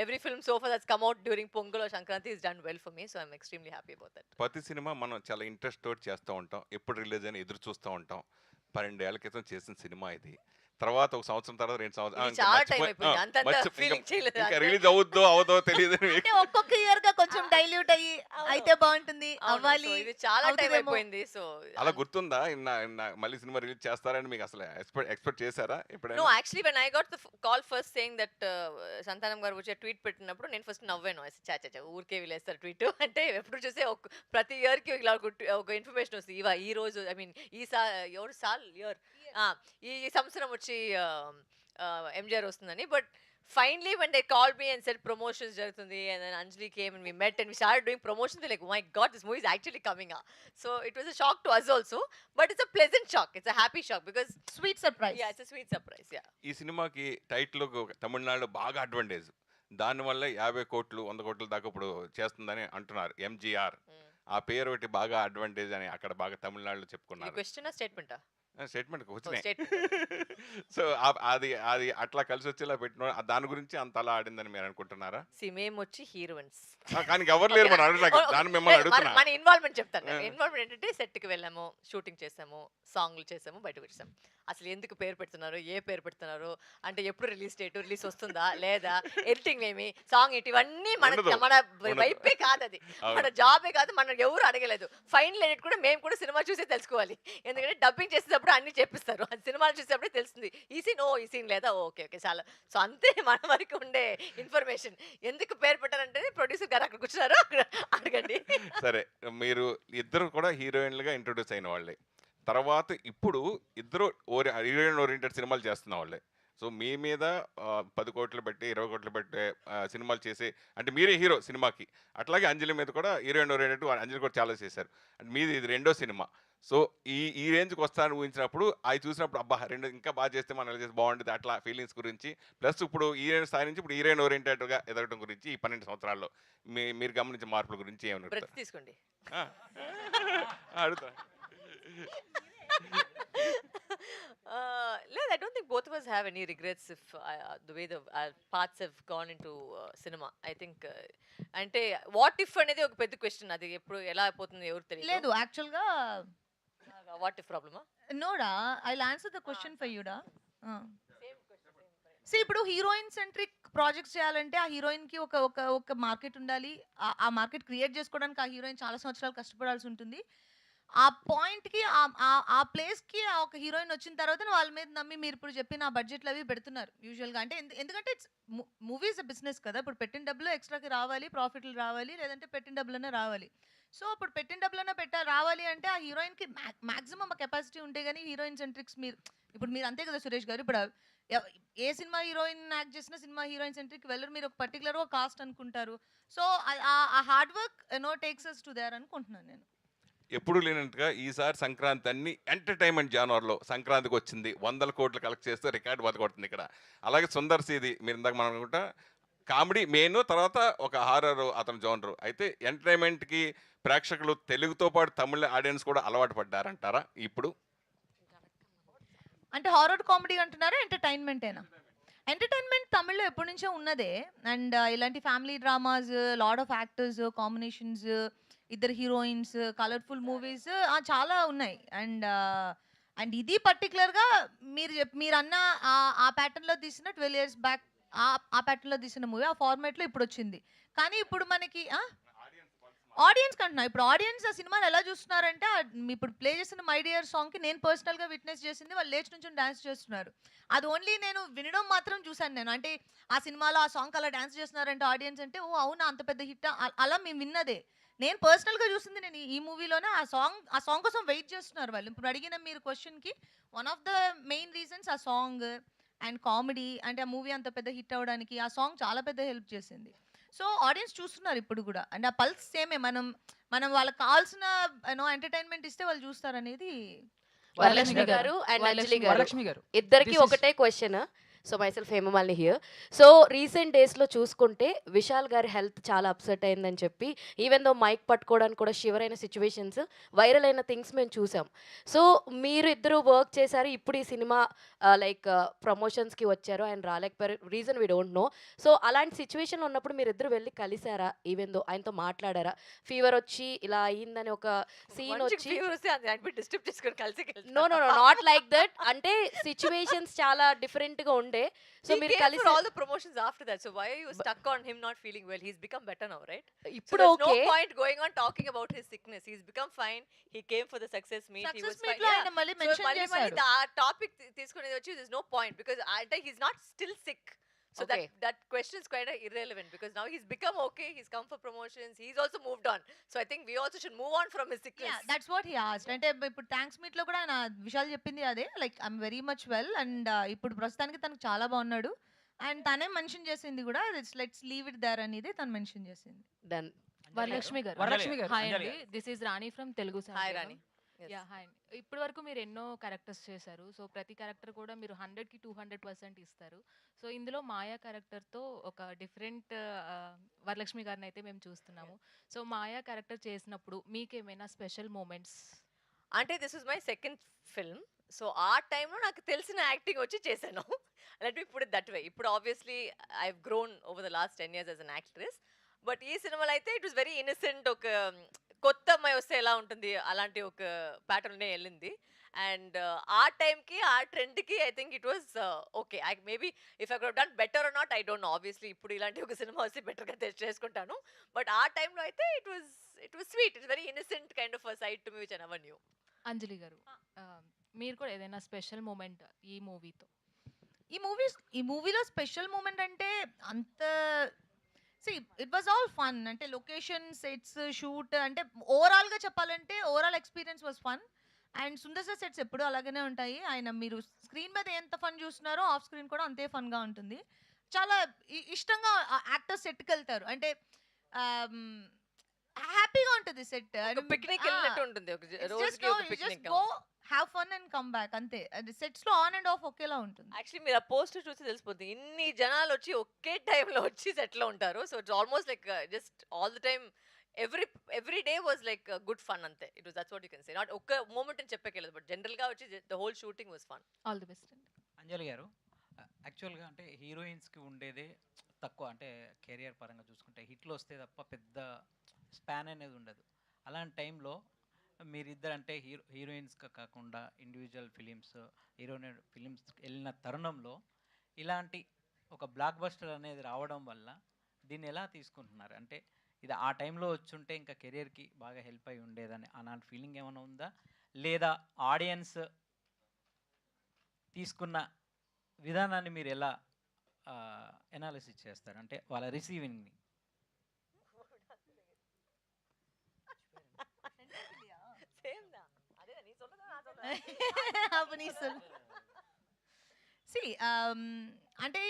every film so far that's come out during Pongal or Sankranti is done well for me. So I'm extremely happy about that. ప్రతి సినిమా మనం చాలా ఇంట్రెస్ట్ తోటి చేస్తూ ఉంటాం, ఎప్పుడు రిలీజ్ అని ఎదురు చూస్తూ ఉంటాం. 12 ఏళ్ల క్రితం చేసిన సినిమా ఇది. తర్వాత ఒక సంవత్సరం తర్వాత 2 సంవత్సరాలు చాలా టైం అయిపోయింది, అంత ఫీలింగ్ చేయలేదు. ఇంకా రిలీజ్ అవుద్దో అవదో తెలియదు. అంటే ఒక్కొక్క ఇయర్ గా కొంచెం డైల్యూట్ అయ్యి అయితే బాగుంటుంది, అవ్వాలి. ఇది చాలా టైం అయిపోయింది. సో అలా గుర్తుందా మళ్ళీ సినిమా రిలీజ్ చేస్తారని మీకు అసలు ఎక్స్పెక్ట్ చేశారా నో, ఎప్పుడైనా? Actually when I got the call first saying that సంతానం గారు వచ్చే ట్వీట్ పెట్టినప్పుడు నేను ఫస్ట్ నవ్వాను. చాచా ఊరికే వీలేస్తారు ట్వీట్ అంటే. ఎప్పుడు చూసే ప్రతి ఇయర్కి ఇలా ఒక ఇన్ఫర్మేషన్ వస్తుంది. ఈ రోజు ఐ మీన్ ఈ సంవత్సరం వచ్చి ఎంజిఆర్ వస్తుందని. But finally when they called me and said promotions జరుగుతుంది, and then Anjali came and we met and we started doing promotions, they're like, oh my god, this movie is actually coming out. So it was a shock to us also, but it's a pleasant shock, it's a happy shock because sweet surprise. yeah, it's a sweet surprise. Yeah, ఈ సినిమాకి title తమిళనాడులో బాగా advantage, దానివల్ల 50 కోట్లు 100 కోట్ల దాకా ఇప్పుడు చేస్తుందని అంటున్నారు. ఎంజీఆర్ ఆ పేరు ఒకటి బాగా అడ్వాంటేజ్ అని అక్కడ బాగా తమిళనాడులో చెప్పుకున్నారు. క్వశ్చన్ స్టేట్మెంటా? స్టేట్మెంట్ వచ్చినాయి. సో అది అది అట్లా కలిసి వచ్చేలా పెట్టిన దాని గురించి అంత అలా ఆడిందని మీరు అనుకుంటున్నారా? మేము వచ్చి హీరోయిన్స్ కానీ ఎవరు లేరు మన అడుగుతా, దాన్ని మిమ్మల్ని అడుగుతున్నా. మన ఇన్వాల్వ్మెంట్ చెప్తాను. ఇన్వాల్వ్మెంట్ ఏంటంటే సెట్కి వెళ్ళాము, షూటింగ్ చేసాము, సాంగ్లు చేసాము, బయటకు వచ్చాము. అసలు ఎందుకు పేరు పెడుతున్నారు, ఏ పేరు పెడుతున్నారు అంటే, ఎప్పుడు రిలీజ్ వస్తుందా లేదా, ఎడిటింగ్ ఏమి, సాంగ్ ఏంటి, ఇవన్నీ మన వైపే కాదు, అది మన జాబే కాదు, మనం ఎవరు అడగలేదు. ఫైనల్ ఎడిట్ కూడా మేము కూడా సినిమా చూసే తెలుసుకోవాలి. ఎందుకంటే డబ్బింగ్ చేసేటప్పుడు అన్ని చెప్పిస్తారు, అది సినిమాలు చూసేటప్పుడే తెలుస్తుంది. ఈ సీన్ లేదా, ఓకే చాలా. సో అంతే మన వరకు ఉండే ఇన్ఫర్మేషన్. ఎందుకు పేరు పెట్టారంటే ప్రొడ్యూసర్ గారు అక్కడ కూర్చున్నారు, అడగండి. సరే, మీరు ఇద్దరు కూడా హీరోయిన్లుగా ఇంట్రొడ్యూస్ అయిన వాళ్ళే, తర్వాత ఇప్పుడు ఇద్దరు హీరోయిన్ ఓరియంటెడ్ సినిమాలు చేస్తున్న వాళ్ళే. సో మీ మీద 10 కోట్లు పెట్టి 20 కోట్లు పెట్టి సినిమాలు చేసి, అంటే మీరే హీరో సినిమాకి. అట్లాగే అంజలి మీద కూడా హీరోయిన్ ఓరియంటెడ్ అంజలి కూడా చాలా చేశారు. అంటే మీది ఇది 2వ సినిమా. సో ఈ రేంజ్కి వస్తానని ఊహించినప్పుడు అవి చూసినప్పుడు అబ్బా ఇంకా బాగా చేస్తే మనం ఎలా చేస్తే బాగుంటుంది అట్లా ఫీలింగ్స్ గురించి, ప్లస్ ఇప్పుడు హీరోయిన్ స్థాయి నుంచి ఇప్పుడు హీరోయిన్ ఓరియంటెడ్గా ఎదగడం గురించి ఈ 12 సంవత్సరాల్లో మీరు గమనించిన మార్పుల గురించి ఏమన్నా తీసుకోండి. అడుగుతా. I don't think both of us have any regrets if the way the paths have gone into cinema. I think అంటే వాట్ ఇఫ్ అనేది ఒక పెద్ద క్వశ్చన్. అది ఎప్పుడు ఎలా అయిపోతుంది ఎవరు తెలియదు. లేదు యాక్చువల్గా వాట్ ఇఫ్ ప్రాబ్లమా? నోడా, I will answer the question for యూడా. సో ఇప్పుడు హీరోయిన్ సెంట్రిక్ ప్రాజెక్ట్స్ చేయాలంటే ఆ హీరోయిన్కి ఒక మార్కెట్ ఉండాలి. ఆ మార్కెట్ క్రియేట్ చేసుకోవడానికి ఆ హీరోయిన్ చాలా సంవత్సరాలు కష్టపడాల్సి ఉంటుంది. ఆ పాయింట్‌కి ఆ ప్లేస్‌కి ఒక హీరోయిన్ వచ్చిన తర్వాత వాళ్ళ మీద నమ్మి మీరు ఇప్పుడు చెప్పిన ఆ బడ్జెట్‌లు అవి పెడుతున్నారు యూజువల్‌గా. అంటే ఎందుకంటే it's movie is a business కదా! ఇప్పుడు పెట్టిన డబ్బులు ఎక్స్‌ట్రాకి రావాలి, ప్రాఫిట్‌లు రావాలి, లేదంటే పెట్టిన డబ్బులన్నా రావాలి. సో, అప్పుడు పెట్టిన డబ్బులన్నా రావాలి అంటే ఆ హీరోయిన్‌కి మాక్సిమం కెపాసిటీ ఉంటే గాని హీరోయిన్ సెంట్రిక్స్ మీరు ఇప్పుడు మీరు అంతే కదా సురేష్ గారు. ఇప్పుడు ఎవ్ ఏ సినిమా హీరోయిన్ యాక్ట్ చేసినా సినిమా హీరోయిన్ సెంట్రిక్ వెళ్ళరు. మీరు ఒక పర్టిక్యులర్‌గా ఒక కాస్ట్ అనుకుంటారు. సో, ఆ hard work takes us to there అనుకుంటున్నాను నేను. ఎప్పుడు లేనట్టుగా ఈసారి సంక్రాంతి అన్ని ఎంటర్టైన్మెంట్ జానర్లో సంక్రాంతికి వచ్చింది 100 కోట్లు కలెక్ట్ చేస్తే రికార్డు బతకొడుతుంది ఇక్కడ. అలాగే సుందర్ సీది మీరు ఇందాక మనం అనుకుంటా కామెడీ మెయిన్, తర్వాత ఒక హారర్ అతని జోనరు. అయితే ఎంటర్టైన్మెంట్కి ప్రేక్షకులు తెలుగుతో పాటు తమిళ ఆడియన్స్ కూడా అలవాటు పడ్డారంటారా ఇప్పుడు? అంటే హారర్ కామెడీ అంటున్నారా? ఎంటర్‌టైన్‌మెంటేనా? ఎంటర్‌టైన్‌మెంట్ తమిళ్‌లో ఎప్పటినుంచో ఉన్నదే. అండ్ ఇలాంటి family dramas, lot of actors, combinations, ఇద్దరు హీరోయిన్స్, కలర్‌ఫుల్ మూవీస్ చాలా ఉన్నాయి. అండ్ ఇది పర్టిక్యులర్‌గా మీరన్న ఆ ప్యాటర్న్‌లో తీసిన 12 ఇయర్స్ బ్యాక్ ఆ ప్యాటర్న్‌లో తీసిన మూవీ ఆ ఫార్మాట్‌లో ఇప్పుడొచ్చింది. కానీ ఇప్పుడు మనకి ఆడియన్స్‌కి అంటున్నా. ఇప్పుడు ఆడియన్స్ ఆ సినిమాని ఎలా చూస్తున్నారంటే ఇప్పుడు ప్లే చేసిన 'మై డియర్' సాంగ్‌కి నేను పర్సనల్‌గా విట్‌నెస్ చేసింది వాళ్ళు లేచి నుంచొని డాన్స్ చేస్తున్నారు. అది ఓన్లీ నేను వినడం మాత్రం చూసాను నేను. అంటే ఆ సినిమాలో ఆ సాంగ్‌కి అలా డాన్స్ చేస్తున్నారంటే ఆడియన్స్ అంటే ఓహ్! అవునా అంత పెద్ద హిట్టా? అలా మేము విన్నదే. నేను పర్సనల్‌గా చూసింది నేను ఈ మూవీలోనే ఆ సాంగ్ కోసం వెయిట్ చేస్తున్నారు వాళ్ళు. ఇప్పుడు అడిగిన మీరు క్వెషన్‌కి one of the main reasons ఆ సాంగ్ అండ్ కామెడీ అంటే ఆ మూవీ అంత పెద్ద హిట్ అవ్వడానికి ఆ సాంగ్ చాలా పెద్ద హెల్ప్ చేసింది. సో, ఆడియన్స్ చూస్తున్నారు ఇప్పుడు గూడా. అండ్ ఆ పల్స్ సేమే. మనం వాళ్ళకి కావాల్సిన ఎంటర్‌టైన్‌మెంట్ ఇస్తే వాళ్ళు చూస్తారనేది వరలక్ష్మి వరలక్ష్మి గారు గారు అండ్ అంజలి గారు వరలక్ష్మి గారు ఇద్దరికి దిస్ ఇస్ ఒకటే question. So myself Hemamalini here. So recent డేస్లో చూసుకుంటే విశాల్ గారి హెల్త్ చాలా అప్సెట్ అయిందని చెప్పి ఈవెన్ దో మైక్ పట్టుకోవడానికి కూడా షివర్ అయిన సిచ్యువేషన్స్, వైరల్ అయిన థింగ్స్ మేము చూసాం. సో మీరు ఇద్దరు వర్క్ చేశారు. ఇప్పుడు ఈ సినిమా లైక్ ప్రమోషన్స్కి వచ్చారు, ఆయన రాలేకపోయారు, reason we don't know. So అలాంటి సిచ్యువేషన్లో ఉన్నప్పుడు మీరు ఇద్దరు వెళ్ళి కలిసారా? ఈవెన్ దో ఆయనతో మాట్లాడారా? ఫీవర్ వచ్చి ఇలా అయ్యిందని ఒక సీన్ మంచి వచ్చి ఫీవర్ వస్తే అది అడ్మిట్ డిస్టర్బ్ చేసుకొని కలిసి no no no not like that. అంటే సిచ్యువేషన్స్ చాలా డిఫరెంట్ గా ఉండే. సో He మీరు came కలిసి for all the promotions after that. So why are you stuck on him not feeling well? He's become better now, right? So ఇప్పుడు there's okay. no point going on talking about his sickness. He's become fine. He came for the success meet. He was success fine. మీట్‌లో Yeah. ఆయన మళ్ళీ So mention మళ్ళీ చేశారు. ఆ topic తీసుకునేది వచ్చి there's no point because అంటే he's not still sick. So Okay. that question is quite irrelevant because now he's become okay. He's come for promotions. He's also moved on. So I think we also should move on from his sickness. That's what he asked. అంటే ఇప్పుడు thanks మీట్‌లో కూడా ఆయన విశాల్ చెప్పింది అదే. Like I am very much well and ఇప్పుడు ప్రస్తుతానికి తనకు చాలా బాగున్నాడు. అండ్ తనే మెన్షన్ చేసింది కూడా లెట్స్ లీవ్ ఇట్ దేర్ అనేది తను మెన్షన్ చేసింది. డన్. వరలక్ష్మి గారు వరలక్ష్మి గారు హాయ్ అంజలి అండి, గారు. This is Rani from Telugu Hi, song. Rani. Yes. Yeah hi. ఇప్పటి వరకు మీరు ఎన్నో క్యారెక్టర్స్ చేశారు. సో ప్రతి క్యారెక్టర్ కూడా మీరు 100కి 200% ఇస్తారు. సో ఇందులో మాయా క్యారెక్టర్తో ఒక డిఫరెంట్ వరలక్ష్మి గారిని అయితే మేము చూస్తున్నాము. సో మాయా క్యారెక్టర్ చేసినప్పుడు మీకేమైనా స్పెషల్ మూమెంట్స్? అంటే this is my second film. So ఆ టైంలో నాకు తెలిసిన యాక్టింగ్ వచ్చి చేశాను. Let me put it that way. ఇప్పుడు obviously I have grown over the last 10 years as an actress. But ఈ సినిమాలో అయితే ఇట్ వాస్ వెరీ ఇన్నసెంట్. ఒక కొత్త అమ్మాయి వస్తే ఎలా ఉంటుంది అలాంటి ఒక ప్యాటర్న్నే వెళ్ళింది. అండ్ ఆ టైంకి ఆ ట్రెండ్కి I think it was okay. I maybe if I could done better or not I don't know. Obviously ఇప్పుడు ఇలాంటి ఒక సినిమా వస్తే బెటర్గా చేసుకుంటాను. బట్ ఆ టైంలో అయితే it was sweet. It's very innocent kind of side to me which I never knew. Anjali garu మీరు కూడా ఏదైనా స్పెషల్ మూమెంట్ ఈ మూవీతో? ఈ మూవీలో స్పెషల్ మూమెంట్ అంటే అంత ఇట్ వాజ్ ఆల్ ఫన్. అంటే లొకేషన్ సెట్స్ షూట్ అంటే ఓవరాల్గా చెప్పాలంటే overall experience was fun. And Sundar sir sets ఎప్పుడు అలాగనే ఉంటాయి. ఆయన మీరు స్క్రీన్ మీద ఎంత ఫన్ చూస్తున్నారో ఆఫ్ స్క్రీన్ కూడా అంతే ఫన్గా ఉంటుంది. చాలా ఇష్టంగా యాక్టర్స్ సెట్కి వెళ్తారు. అంటే హ్యాపీగా ఉంటుంది సెట్. పిక్నిక్ వెళ్ళినట్టు ఉంటుంది. ఒక రోజుకి ఒక picnic. Have fun and come back అంతే. అది సెట్స్ లో ఆన్ అండ్ ఆఫ్ ఒకేలా ఉంటుంది. యాక్చువల్లీ మీరు ఆ పోస్టర్ చూసి తెలిసిపోతుంది ఇన్ని జనాలు వచ్చి ఒకే టైంలో వచ్చి సెట్ లో ఉంటారు. So it's almost like just all the time every day was like good fun అంతే. It was that's what you can say. Not ఒక్క మూమెంట్ అని చెప్పలేదు బట్ జనరల్ గా వచ్చి the whole shooting was fun. All the best అండి. అంజలి గారు యాక్చువల్గా అంటే హీరోయిన్స్కి ఉండేదే తక్కువ. అంటే కెరియర్ పరంగా చూసుకుంటే హిట్లు వస్తే తప్ప పెద్ద స్పాన్ అనేది ఉండదు. అలాంటి టైంలో మీరిద్దరు అంటే హీరోయిన్స్గా కాకుండా ఇండివిజువల్ హీరోయిన్ ఫిలిమ్స్ వెళ్ళిన తరుణంలో ఇలాంటి ఒక బ్లాక్ బస్టర్ అనేది రావడం వల్ల దీన్ని ఎలా తీసుకుంటున్నారు? అంటే ఇది ఆ టైంలో వచ్చుంటే ఇంకా కెరియర్కి బాగా హెల్ప్ అయి ఉండేదని అలాంటి ఫీలింగ్ ఏమైనా ఉందా, లేదా ఆడియన్స్ తీసుకున్న విధానాన్ని మీరు ఎలా ఎనాలిసిస్ చేస్తారు, అంటే వాళ్ళ రిసీవింగ్ని? அப்ப நீ சொல்லு. See, అంటే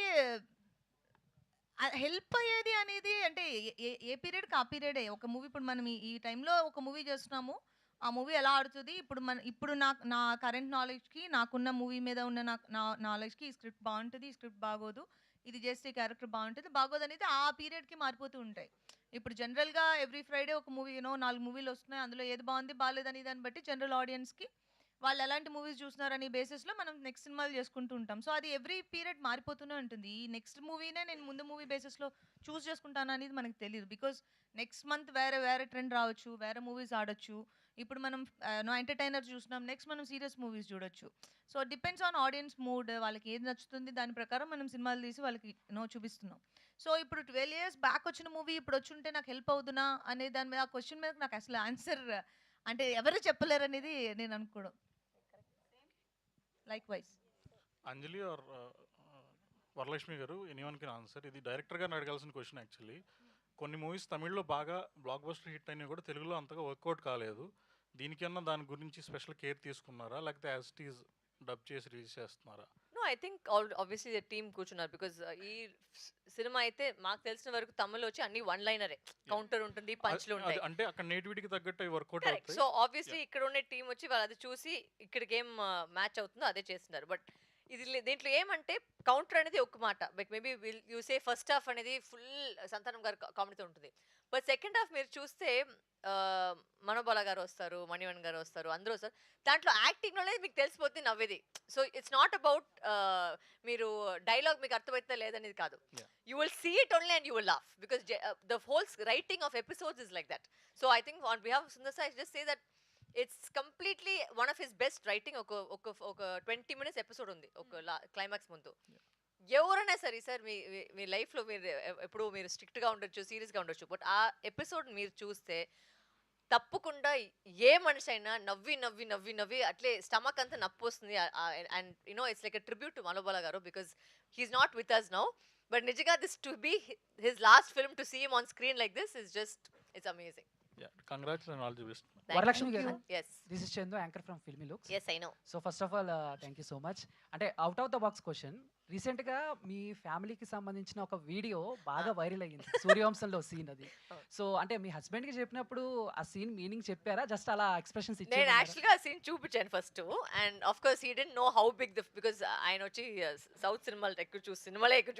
హెల్ప్ అయ్యేది అనేది అంటే ఏ పీరియడ్కి ఆ పీరియడే. ఒక మూవీ ఇప్పుడు మనం ఈ టైంలో ఒక మూవీ చేస్తున్నాము, ఆ మూవీ ఎలా ఆడుతుంది ఇప్పుడు నా కరెంట్ నాలెడ్జ్కి, నాకున్న మూవీ మీద ఉన్న నా నాలెడ్జ్కి ఈ స్క్రిప్ట్ బాగుంటుంది, ఈ స్క్రిప్ట్ బాగోదు, ఇది చేస్తే క్యారెక్టర్ బాగుంటుంది బాగోదు అనేది ఆ పీరియడ్కి మారిపోతూ ఉంటాయి. ఇప్పుడు జనరల్గా ఎవ్రీ ఫ్రైడే ఒక మూవీ 4 మూవీలు వస్తున్నాయి, అందులో ఏది బాగుంది బాగాలేదని దాన్ని బట్టి జనరల్ ఆడియన్స్కి వాళ్ళు ఎలాంటి మూవీస్ చూస్తున్నారనే బేసిస్లో మనం నెక్స్ట్ సినిమాలు చేసుకుంటూ ఉంటాం. సో అది ఎవ్రీ పీరియడ్ మారిపోతూనే ఉంటుంది. ఈ నెక్స్ట్ మూవీనే నేను ముందు మూవీ బేసిస్లో చూస్ చేసుకుంటాను అనేది మనకు తెలియదు. బికాజ్ నెక్స్ట్ మంత్ వేరే ట్రెండ్ రావచ్చు, వేరే మూవీస్ ఆడొచ్చు. ఇప్పుడు మనం ఎంటర్టైనర్ చూస్తున్నాం, నెక్స్ట్ మనం సీరియస్ మూవీస్ చూడొచ్చు. So depends on audience mood, వాళ్ళకి ఏది నచ్చుతుంది దాని ప్రకారం మనం సినిమాలు తీసి వాళ్ళకి చూపిస్తున్నాం. సో ఇప్పుడు 12 years బ్యాక్ వచ్చిన మూవీ ఇప్పుడు వచ్చి ఉంటే నాకు హెల్ప్ అవుతున్నా అనే దాని మీద ఆ క్వశ్చన్ మీద నాకు అసలు ఆన్సర్ అంటే ఎవరు చెప్పలేరు అనేది నేను అనుకోవడం. Likewise Anjali or Varalakshmi garu, anyone can answer. ఇది డైరెక్టర్ గారిని అడగాల్సిన క్వశ్చన్ యాక్చువల్లీ. కొన్ని మూవీస్ తమిళ్లో బాగా బ్లాక్ బస్టర్ హిట్ అయినా కూడా తెలుగులో అంతగా వర్కౌట్ కాలేదు. దీనికన్నా దాని గురించి స్పెషల్ కేర్ తీసుకున్నారా, లేకపోతే యాజ్ ఇట్ ఈజ్ డబ్ చేసి రిలీజ్ చేస్తున్నారా? No, I think obviously the team కూర్చున్నారు. బికాజ్ ఈ సినిమా అయితే మాకు తెలిసిన వరకు తమిళ్ వచ్చి అన్ని వన్ లైనరే, కౌంటర్ ఉంటుంది, పంచ్లు ఉంటాయి. అంటే అక్కడ నేటివిటీకి తగ్గట్టు వర్కౌట్ కరెక్ట్. అవుతాయి. సో ఆబ్వియస్లీ ఇక్కడ ఉన్న టీం వచ్చి వాళ్ళు అది చూసి ఇక్కడికి ఏం మ్యాచ్ అవుతుందో అదే చేస్తున్నారు. బట్ దీంట్లో ఏమంటే కౌంటర్ అనేది ఒక మాట, but maybe you say first half అనేది ఫుల్ సంతానం గారు కామెడీతో ఉంటుంది. బట్ సెకండ్ హాఫ్ మీరు చూస్తే మనోబాల గారు వస్తారు, మణివన్ గారు వస్తారు, అందరూ వస్తారు. దాంట్లో యాక్టింగ్ అనేది మీకు తెలిసిపోతుంది నవ్వేది. సో ఇట్స్ నాట్ అబౌట్ మీరు డైలాగ్ మీకు అర్థమవుతుందా లేదనేది కాదు. You will see it only and you will laugh because the whole writing of episodes is like that. So I think on behalf of Sundar Sai just say that it's completely one of his best writing. ఒక 20 minutes episode ఉంది ఒక climax ముందు. ఎవరైనా సరే sir మీ లైఫ్లో మీరు ఎప్పుడు మీరు స్ట్రిక్ట్గా ఉండొచ్చు, సీరియస్గా ఉండొచ్చు, బట్ ఆ ఎపిసోడ్ మీరు చూస్తే తప్పకుండా ఏ మనిషి అయినా నవ్వి నవ్వి నవ్వి నవ్వి అట్లే స్టమక్ అంతా నొప్పి వస్తుంది. And it's like a tribute to Manobala garu because he is not with us now. But నిజంగా this to be his last film to see him on screen like this is just it's amazing. Congrats and all the best. Varalakshmi garu, yes this is Chandu, anchor from Filmy Looks. yes I know. So first of all thank you so much. అంటే out of the box question, రీసెంట్గా మీ ఫ్యామిలీకి సంబంధించిన ఒక video బాగా viral అయ్యింది, సూర్యవంశంలో scene అది. So అంటే మీ హస్బెండ్కి చెప్పినప్పుడు ఆ సీన్ మీనింగ్ చెప్పారా, జస్ట్ అలా ఎక్స్ప్రెషన్స్ నేను ఇచ్చారా? యాక్చువల్గా ఆ సీన్ చూపించాను first, and of course he didn't know how big the, because ఆయన వచ్చి సౌత్ సినిమాలు ఎక్కువ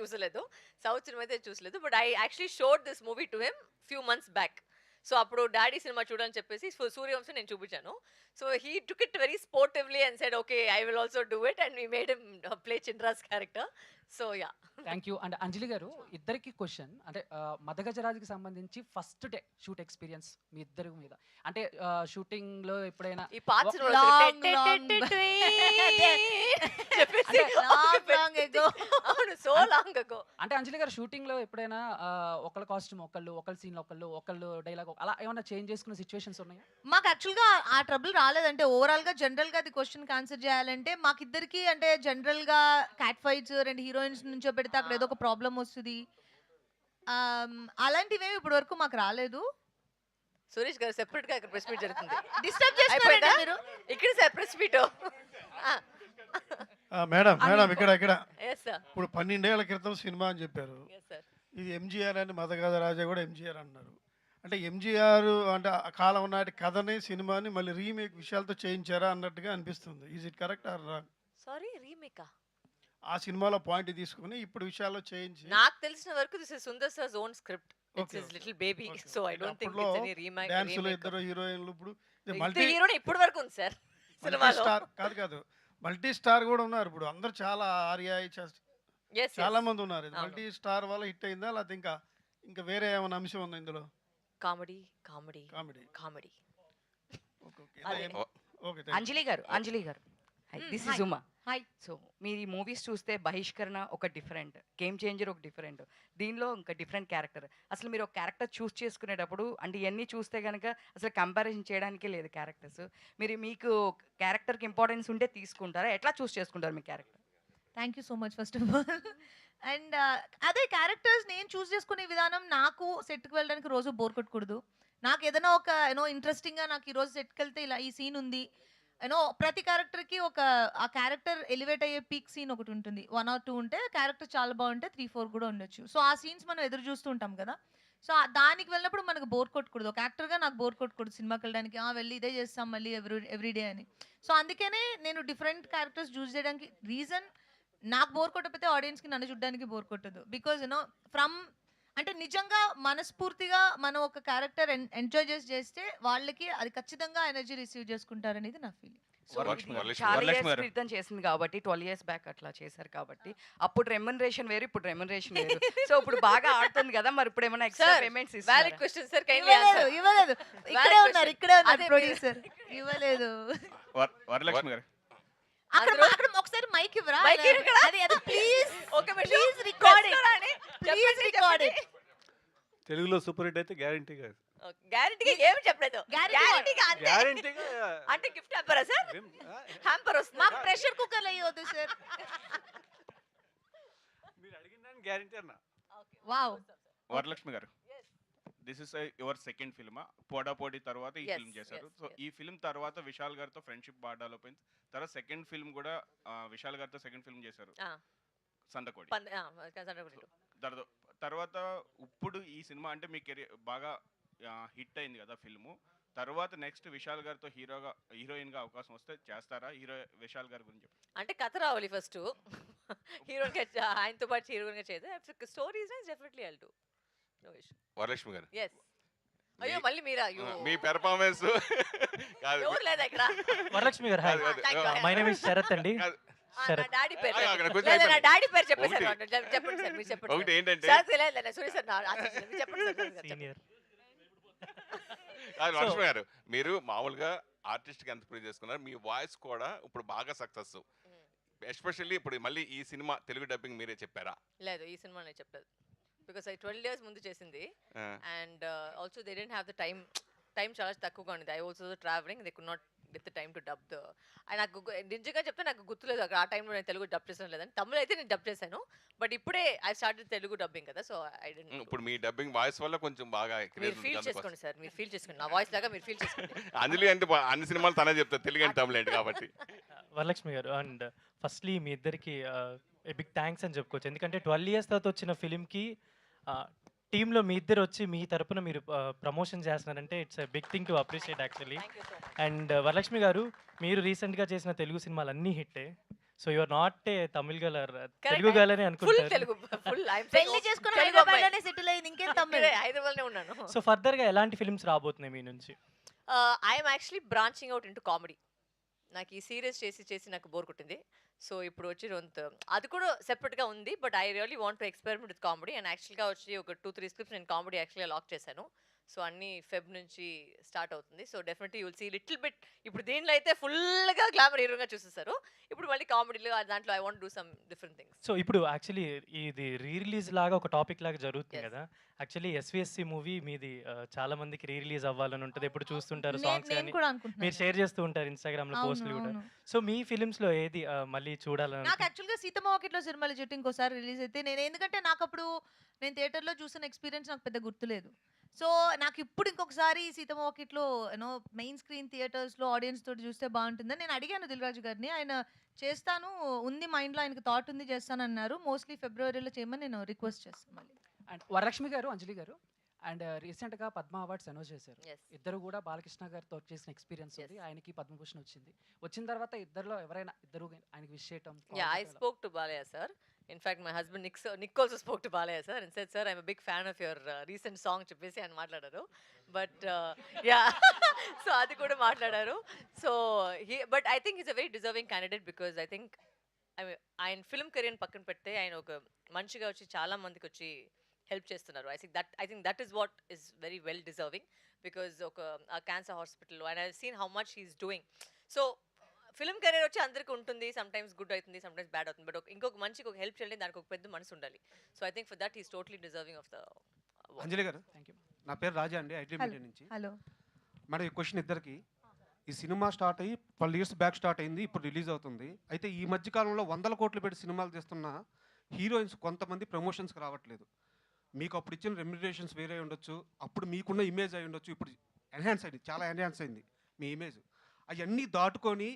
చూసలేదు, సౌత్ సినిమా అయితే చూసలేదు. But I actually showed this movie to him few months back. So అప్పుడు డాడీ సినిమా చూడని చెప్పేసి సూర్యవంశం నేను చూపించాను. So he took it very sportively and said okay I will also do it, and we made him play చింద్రాస్ character. So yeah, thank you. And Anjali garu, ఇద్దరికి question, అంటే మదగజరాజుకి సంబంధించి ఫస్ట్ డే షూట్ ఎక్స్పీరియన్స్ మీ ఇద్దరి మీద, అంటే షూటింగ్ లో ఎప్పుడైనా ఈ పార్ట్స్ సో లాంగ్ అగో. అంటే అంజలి గారు షూటింగ్ లో ఎప్పుడైనా ఒకళ్ళ కాస్ట్యూమ్ ఒకళ్ళ సీన్ ఒకళ్ళు డైలాగ్ అలా ఏమైనా చేంజ్ చేసుకున్న సిచ్యువేషన్స్ ఉన్నాయా? మాకు యాక్చువల్గా ఆ ట్రబుల్ రాలేదంటే ఓవరాల్గా జనరల్గా అది క్వశ్చన్కి ఆన్సర్ చేయాలంటే మాకిద్దరికి అంటే జనరల్గా క్యాట్ ఫైట్స్ 2 హీరోయిన్స్ నుంచో పెడితే అక్కడ ఏదో ఒక ప్రాబ్లం వస్తుంది, అలాంటివి ఇప్పుడు వరకు మాకు రాలేదు. సురేష్ గారు సెపరేట్ గా ఇక్కడ ప్రెస్ మీట్ జరుగుతుంది. డిస్టర్బ్ చేస్తున్నారా మీరు? ఇక్కడ సార్ ప్రెస్ మీట్. మేడం ఇక్కడ yes sir, ఇప్పుడు 12 ఏళ్ల క్రితం సినిమా అని చెప్పారు. yes sir. ఇది ఎంజీఆర్ అని మదగజరాజా కూడా ఎంజీఆర్ అన్నారు. అంటే ఎంజీఆర్ అంటే ఆ కాలం నాటి కథని సినిమాని మళ్ళీ రీమేక్ విషయాలతో చేయించారా అన్నట్టుగా అనిపిస్తుంది. Is it correct or wrong? Sorry, రీమేకా? ఆ సినిమాలో పాయింట్ తీసుకుని ఇప్పుడు విషయాల్లో చేంజ్ నాకు తెలిసిన వరకు this is Sundar sir's own script. It's his little baby. So I don't think it's any remake. డాన్స్లో ఇద్దరు హీరోయిన్లు ఇప్పుడు మల్టీ హీరోయిన్ ఇప్పుడు వరకు ఉంది సార్ సినిమాలో. స్టార్ కాదు మల్టీ స్టార్ కూడా ఉన్నారు ఇప్పుడు. అందరూ చాలా చాలా మంది ఉన్నారు. మల్టీ స్టార్ వల్ల హిట్ అయిందా లేకపోతే ఇంకా వేరే ఏమైనా అంశం ఉందా ఇందులో? కామెడీ. అంజలి గారు this is Uma. Hi. So మీరు ఈ మూవీస్ చూస్తే బహిష్కరణ ఒక డిఫరెంట్, గేమ్ చేంజర్ ఒక డిఫరెంట్, దీనిలో ఇంకా డిఫరెంట్ క్యారెక్టర్. అసలు మీరు ఒక క్యారెక్టర్ చూస్ చేసుకునేటప్పుడు అంటే ఇవన్నీ చూస్తే కనుక అసలు కంపారిజన్ చేయడానికే లేదు క్యారెక్టర్స్. మీకు క్యారెక్టర్కి ఇంపార్టెన్స్ ఉంటే తీసుకుంటారా, ఎట్లా చూస్ చేసుకుంటారు మీ character? Thank you so much first of all. And అదే క్యారెక్టర్స్ నేను చూస్ చేసుకునే విధానం, నాకు సెట్కి వెళ్ళడానికి రోజు బోర్ కొట్టకూడదు. నాకు ఏదైనా ఒక ఇంట్రెస్టింగ్గా నాకు ఈరోజు సెట్కి వెళ్తే ఇలా ఈ సీన్ ఉంది, ప్రతి క్యారెక్టర్కి ఒక ఆ క్యారెక్టర్ ఎలివేట్ అయ్యే పీక్ సీన్ ఒకటి ఉంటుంది. 1 or 2 ఉంటే క్యారెక్టర్ చాలా బాగుంటే 3, 4 కూడా ఉండొచ్చు. సో ఆ సీన్స్ మనం ఎదురు చూస్తూ ఉంటాం కదా. సో దానికి వెళ్ళినప్పుడు మనకు బోర్ కొట్టకూడదు. ఒక యాక్టర్గా నాకు బోర్ కొట్టకూడదు సినిమాకి వెళ్ళడానికి, వెళ్ళి ఇదే చేస్తాం మళ్ళీ ఎవ్రీడే అని. సో అందుకనే నేను డిఫరెంట్ క్యారెక్టర్స్ చూస్ చేయడానికి రీజన్, నాకు బోర్ కొట్టకపోతే ఆడియన్స్కి నన్ను చూడడానికి బోర్ కొట్టదు. బికాజ్ ఫ్రమ్ అంటే నిజంగా మనస్ఫూర్తిగా మనం ఒక క్యారెక్టర్ ఎంజాయ్ చేస్తే వాళ్ళకి అది ఖచ్చితంగా ఎనర్జీ రిసీవ్ చేసుకుంటారు అనేది నా ఫీలింగ్. చాలా ఇయర్స్ క్రితం చేసింది కాబట్టి 12 years బ్యాక్ అట్లా చేశారు కాబట్టి అప్పుడు రెమ్యునరేషన్ వేరు, ఇప్పుడు రెమ్యునరేషన్ వేరు. సో ఇప్పుడు బాగా ఆడుతుంది కదా, మరి ఇప్పుడు ఏమైనా extra payments valid question sir, kindly answer. ఇవ్వలేదు. ఇక్కడే ఉన్నారు ప్రొడ్యూసర్. ఇవ్వలేదు. వరలక్ష్మి గారు అక్కడ ఒకసారి మైక్ ఇవ్వరా? అది please okay please record it. తెలుగులో సూపర్ హిట్ అయితే గ్యారంటీ కాదు. గ్యారెంటీగా ఏమి చెప్పలేదు. గ్యారెంటీగా అంతే. గ్యారంటీగా అంటే గిఫ్ట్ హ్యాంపరా సార్? హ్యాంపర్ వస్తుంది. మాకు ప్రెషర్ కుక్కర్ అయ్యొద్దు సార్. మీరు అడిగిన దానికి గ్యారంటీ అన్న. వావ్. వరలక్ష్మి గారు, దిస్ ఇస్ యువర్ సెకండ్ ఫిల్మా? పోటాపోటీ తర్వాత ఈ ఫిల్మ్ చేశారు. సో ఈ ఫిల్మ్ తర్వాత విశాల్ గారితో ఫ్రెండ్షిప్ బాగా డెవలప్ అయింది. తర్వాత సెకండ్ ఫిల్మ్ కూడా విశాల్ గారితో సెకండ్ ఫిల్మ్ చేశారు, సందకోడి. తర్వాత ఇప్పుడు ఈ సినిమా అంటే మీ కెరీర్ బాగా హిట్ అయింది కదా ఫిల్ము. తర్వాత నెక్స్ట్ విశాల్ గారితో హీరోయిన్ గా అవకాశం వస్తే చేస్తారా? విశాల్ గారి గురించి అంటే కథ రావాలి ఫస్ట్. హీరోయిన్ గా ఆయనతో పాటు హీరోయిన్ గా చేస్తే story is definitely I'll do. No issue. Varalakshmi garu, yes. అయ్యో మళ్ళీ మీరా? మీ పెర్ఫార్మెన్స్ కాదు. ఎవరు లేదా ఇక్కడ? Varalakshmi garu, hi, my name is Sharath అండి. నా డాడీ పేరు లేదా నా డాడీ పేరు చెప్పండి సార్. చెప్పండి సార్, మీరు చెప్పండి. ఒకటి ఏంటంటే సార్ లేదా సూరి సార్ మీరు చెప్పండి సార్. సీనియర్. లక్ష్మి గారు, మీరు మామూలుగా ఆర్టిస్ట్ కి ఎంత ప్రూవ్ చేసుకున్నారు, మీ వాయిస్ కూడా ఇప్పుడు బాగా సక్సెస్. ఎస్పెషల్లీ ఇప్పుడు మళ్ళీ ఈ సినిమా తెలుగు డబ్బింగ్ మీరే చెప్పారా? లేదు, ఈ సినిమా నేను చెప్పలేదు. బికాస్ 12 years ముందు చేసింది. And also they didn't have the time చాలా తక్కువగా ఉంది. I also travelling, they could not get the time to dub the. నాకు నిజంగా చెప్తే నాకు గుర్తులేదు అక్కడ ఆ టైంలో నేను తెలుగు డబ్ చేసాను లేదని. తమిళ అయితే నేను డబ్ చేశాను, బట్ ఇప్పుడే ఐ స్టార్టెడ్ తెలుగు డబ్బింగ్ కదా. So I didn't. ఇప్పుడు మీ డబ్బింగ్ వాయిస్ వల్ల కొంచెం బాగా మీరు ఫీల్ చేసుకోండి సార్, మీరు ఫీల్ చేసుకోండి, నా వాయిస్ లాగా మీరు ఫీల్ చేసుకోండి. అంజలి అంటే అన్ని సినిమాలు తనే చెప్తారు, తెలుగు అంటే తమిళ ఏంటి కాబట్టి. వరలక్ష్మి గారు, అండ్ ఫస్ట్లీ మీ ఇద్దరికి బిగ్ థ్యాంక్స్ అని చెప్పుకోవచ్చు. ఎందుకంటే 12 years తర్వాత వచ్చిన ఫిలింకి టీంలో మీ ఇద్దరు వచ్చి మీ తరపున మీరు ప్రమోషన్ చేస్తున్నారంటే it's a big thing to appreciate actually. And Varalakshmi garu, మీరు రీసెంట్గా చేసిన తెలుగు సినిమాలు అన్నీ హిట్టే. So your not a Tamil girl, Telugu girl అని అనుకుంటారు. పెళ్లి చేసుకుని హైదరాబాద్లోనే సెటిల్ అయింది, ఇంకేం తమిళ్? హైదరాబాద్లోనే ఉన్నాను. సో ఫర్దర్గా ఎలాంటి ఫిల్మ్స్ రాబోతున్నాయి మీ నుంచి? I'm actually branching out into comedy. నాకు ఈ సీరియస్ చేసి నాకు బోర్ కొట్టింది. సో ఇప్పుడు వచ్చి అది కూడా సెపరేట్గా ఉంది. But I really want to experiment with comedy. And యాక్చువల్గా వచ్చి ఒక 2-3 స్క్రిప్ట్స్ నేను కామెడీ యాక్చువల్గా లాక్ చేశాను. సో అన్ని ఫెబ్ నుంచి స్టార్ట్ అవుతుంది. So definitely you will see little bit. ఇప్పుడు దీంట్లో అయితే ఫుల్గా గ్లామర్ హీరోగా చూసేస్తారు. ఇప్పుడు మళ్ళీ కామెడీలో దాంట్లో I want do some different things. So ఇప్పుడు యాక్చువల్లీ ఇది రిలీజ్ లాగా ఒక టాపిక్ లాగా జరుగుతుంది కదా. యాక్చువల్లీ ఎస్విఎస్సి మూవీ మీది చాలా మందికి రిలీజ్ అవ్వాలని ఉంటుంది, ఎప్పుడు చూస్తుంటారు సాంగ్స్ కానీ మీరు షేర్ చేస్తూ ఉంటారు ఇన్స్టాగ్రామ్ లో పోస్టులు కూడా. సో మీ ఫిలిమ్స్ లో ఏది మళ్ళీ చూడాలని? నాకు యాక్చువల్గా సీతమ్మ వాకిట్లో సిరిమల్ల చెట్టు ఇంకోసారి రిలీజ్ అయితే ఎందుకంటే నాకు అప్పుడు నేను థియేటర్లో చూసిన ఎక్స్పీరియన్స్ నాకు పెద్ద గుర్తులేదు. సో నాకు ఇప్పుడు ఇంకొకసారి సీతమ్మ వాకిట్లో మెయిన్ స్క్రీన్ థియేటర్స్లో ఆడియన్స్ తోటి చూస్తే బాగుంటుందని నేను అడిగాను దిల్ రాజు గారిని. ఆయన చేస్తాను ఉంది, మైండ్లో ఆయనకు థాట్ ఉంది, చేస్తాను అన్నారు. మోస్ట్లీ ఫిబ్రవరిలో చేయమని నేను రిక్వెస్ట్ చేస్తాను మళ్ళీ. అండ్ వరలక్ష్మి గారు, అంజలి గారు, అండ్ రీసెంట్గా పద్మ అవార్డ్స్ అనౌన్స్ చేశారు. ఇద్దరు కూడా బాలకృష్ణ గారితో చేసిన ఎక్స్పీరియన్స్ ఉంది. ఆయనకి పద్మభూషణ్ వచ్చిన తర్వాత ఇద్దరు ఆయనకి విష్ చేయటం. I spoke to Balayya sir. In fact, my husband Nick also spoke to Balaya sir and said, sir, I'm a big fan of your recent song చెప్పేసి ఆయన మాట్లాడారు. బట్ యా సో అది కూడా మాట్లాడారు. So but I think is a very deserving candidate because I think ఆయన film career పక్కన పెడితే ఆయన ఒక మనిషిగా వచ్చి చాలా మందికి వచ్చి హెల్ప్ చేస్తున్నారు. I think that is what is very well deserving because ఒక క్యాన్సర్ హాస్పిటల్లో and I seen how much he's doing. So film career వచ్చి అందరికి ఉంటుంది, సమ్ టైమ్స్ గుడ్ అవుతుంది, సమ్ టైమ్స్ బ్యాడ్ అవుతుంది, బట్ ఇంకొక మంచికి ఒక హెల్ప్ చేయాలి, దానికి ఒక పెద్ద మనసు ఉండాలి. So I think for that is totally deserving of the Anjali garu, నా పేరు రాజా అండి, ఐటీ మీడియా నుంచి. హలో మేడం, ఈ క్వశ్చన్ ఇద్దరికి. ఈ సినిమా స్టార్ట్ అయ్యి 12 years బ్యాక్ స్టార్ట్ అయింది, ఇప్పుడు రిలీజ్ అవుతుంది. అయితే ఈ మధ్య కాలంలో 100 కోట్లు పెట్టి సినిమాలు తీస్తున్న హీరోయిన్స్ కొంతమంది ప్రమోషన్స్కి రావట్లేదు. మీకు అప్పుడు ఇచ్చిన రెమ్యునరేషన్స్ వేరే ఉండొచ్చు, అప్పుడు మీకున్న ఇమేజ్ అయి ఉండొచ్చు, ఇప్పుడు ఎన్హాన్స్ అయింది, చాలా ఎన్హాన్స్ అయింది మీ ఇమేజ్. అవన్నీ దాటుకొని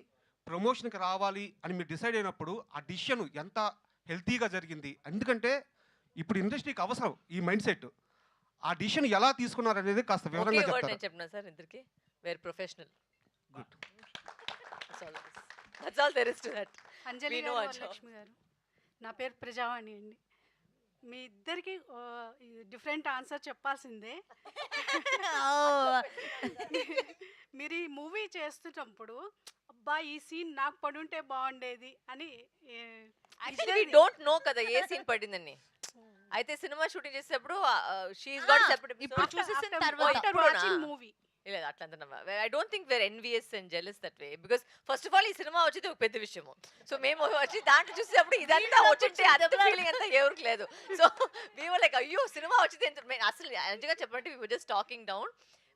ప్రమోషన్కి రావాలి అని మీరు డిసైడ్ అయినప్పుడు ఆ డిసిషన్ ఎంత హెల్తీగా జరిగింది? ఎందుకంటే ఇప్పుడు ఇండస్ట్రీకి అవసరం ఈ మైండ్ సెట్. ఆ డిసిషన్ ఎలా తీసుకున్నారు అనేది కాస్త వివరంగా చెప్తారా? నేను చెప్పినా సార్ ఇద్దరికి were professional. Good. That's all there is to that. Anjali garu, Varalakshmi గారు, నా పేరు ప్రజావాణి అండి. మీ ఇద్దరికి డిఫరెంట్ ఆన్సర్ చెప్పాల్సిందే. మీరు ఈ మూవీ చేస్తున్నప్పుడు అబ్బా ఈ సీన్ నాకు పడుంటే బాగుండేది అని యాక్చువల్లీ వి డోంట్ నో కదా ఏ సీన్ పడిందని. అయితే సినిమా షూటింగ్ చేసేటప్పుడు షీ ఇస్ గాట్ సెపరేట్. ఇప్పుడు చూసేసిన తర్వాత మూవీ లేదు అట్లా. I don't think where envious and jealous that way, because first of all ఈ సినిమా వచ్చేది ఒక పెద్ద విషయము. సో మేము వచ్చి దాంట్లో చూసేటప్పుడు ఇదంతా వచ్చింటే అంత ఫీలింగ్ అంతా ఎవరికి లేదు. సో మేము లైక్ అయ్యో సినిమా వచ్చింది అసలు నిజంగా చెప్పండి, we were just talking down.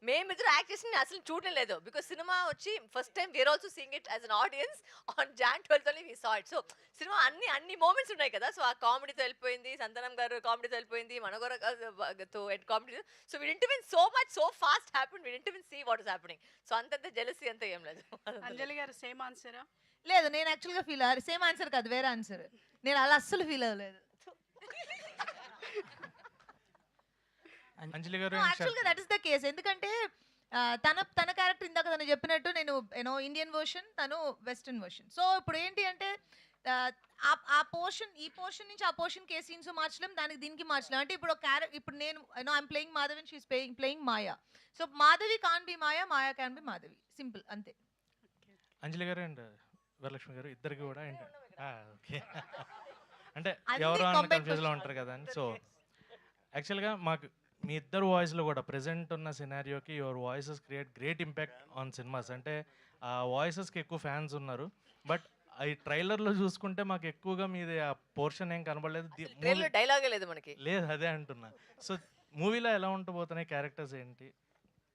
మేమిద్దరు యాక్ట్ చేసి అసలు చూడలేదు, బికాస్ సినిమా వచ్చి first time we are also seeing it as an audience on Jan 12th only we saw it. So cinema అన్ని మూమెంట్స్ ఉన్నాయి కదా. సో ఆ కామెడీతో వెళ్ళిపోయింది, సంతానం గారు కామెడీతో వెళ్ళిపోయింది, మనగోరతో comedy. So we didn't even so much so fast happen, we didn't even see what is happening. So అంతంత జెలసీ అంతా ఏం లేదు. అంజలి గారు సేమ్ ఆన్సరా? లేదు, నేను యాక్చువల్గా ఫీల్ అయ్యారు. సేమ్ ఆన్సర్ కాదు, వేరే ఆన్సర్. నేను అలా అస్సలు ఫీల్ అవ్వలేదు. అంజలి గారు, యాక్చువల్గా దట్ ఇస్ ద కేస్. ఎందుకంటే తన క్యారెక్టర్ ఇందాక తను చెప్పినట్టు నేను ఇండియన్ వర్షన్, తను వెస్టర్న్ వర్షన్. సో ఇప్పుడు ఏంటి అంటే ఆ పోర్షన్ ఈ పోర్షన్ నుంచి ఆ పోర్షన్కి ఏ సీన్స్ మార్చలేం, దానికి దీనికి మార్చలేం. అంటే ఇప్పుడు ఇప్పుడు నేను I'm playing Madhavi and she's playing Maya. So Madhavi can be Maya, Maya can be Madhavi, simple అంతే. అంజలి గారు అండ్ వరలక్ష్మి గారు ఇద్దరికి కూడా ఓకే అంటే ఎవరో కన్ఫ్యూజ్లో ఉంటారు కదా అని. సో యాక్చువల్గా మాకు మీ ఇద్దరు వాయిస్లో కూడా ప్రెజెంట్ ఉన్న సినారియోకి your voices create great impact on cinemas. అంటే ఆ వాయిసెస్కి ఎక్కువ ఫ్యాన్స్ ఉన్నారు, బట్ ఈ ట్రైలర్లో చూసుకుంటే మాకు ఎక్కువగా మీది ఆ పోర్షన్ ఏం కనబడలేదు. డైలాగే లేదు మనకి. లేదు, అదే అంటున్నా. సో మూవీలో ఎలా ఉండబోతున్నాయి క్యారెక్టర్స్ ఏంటి?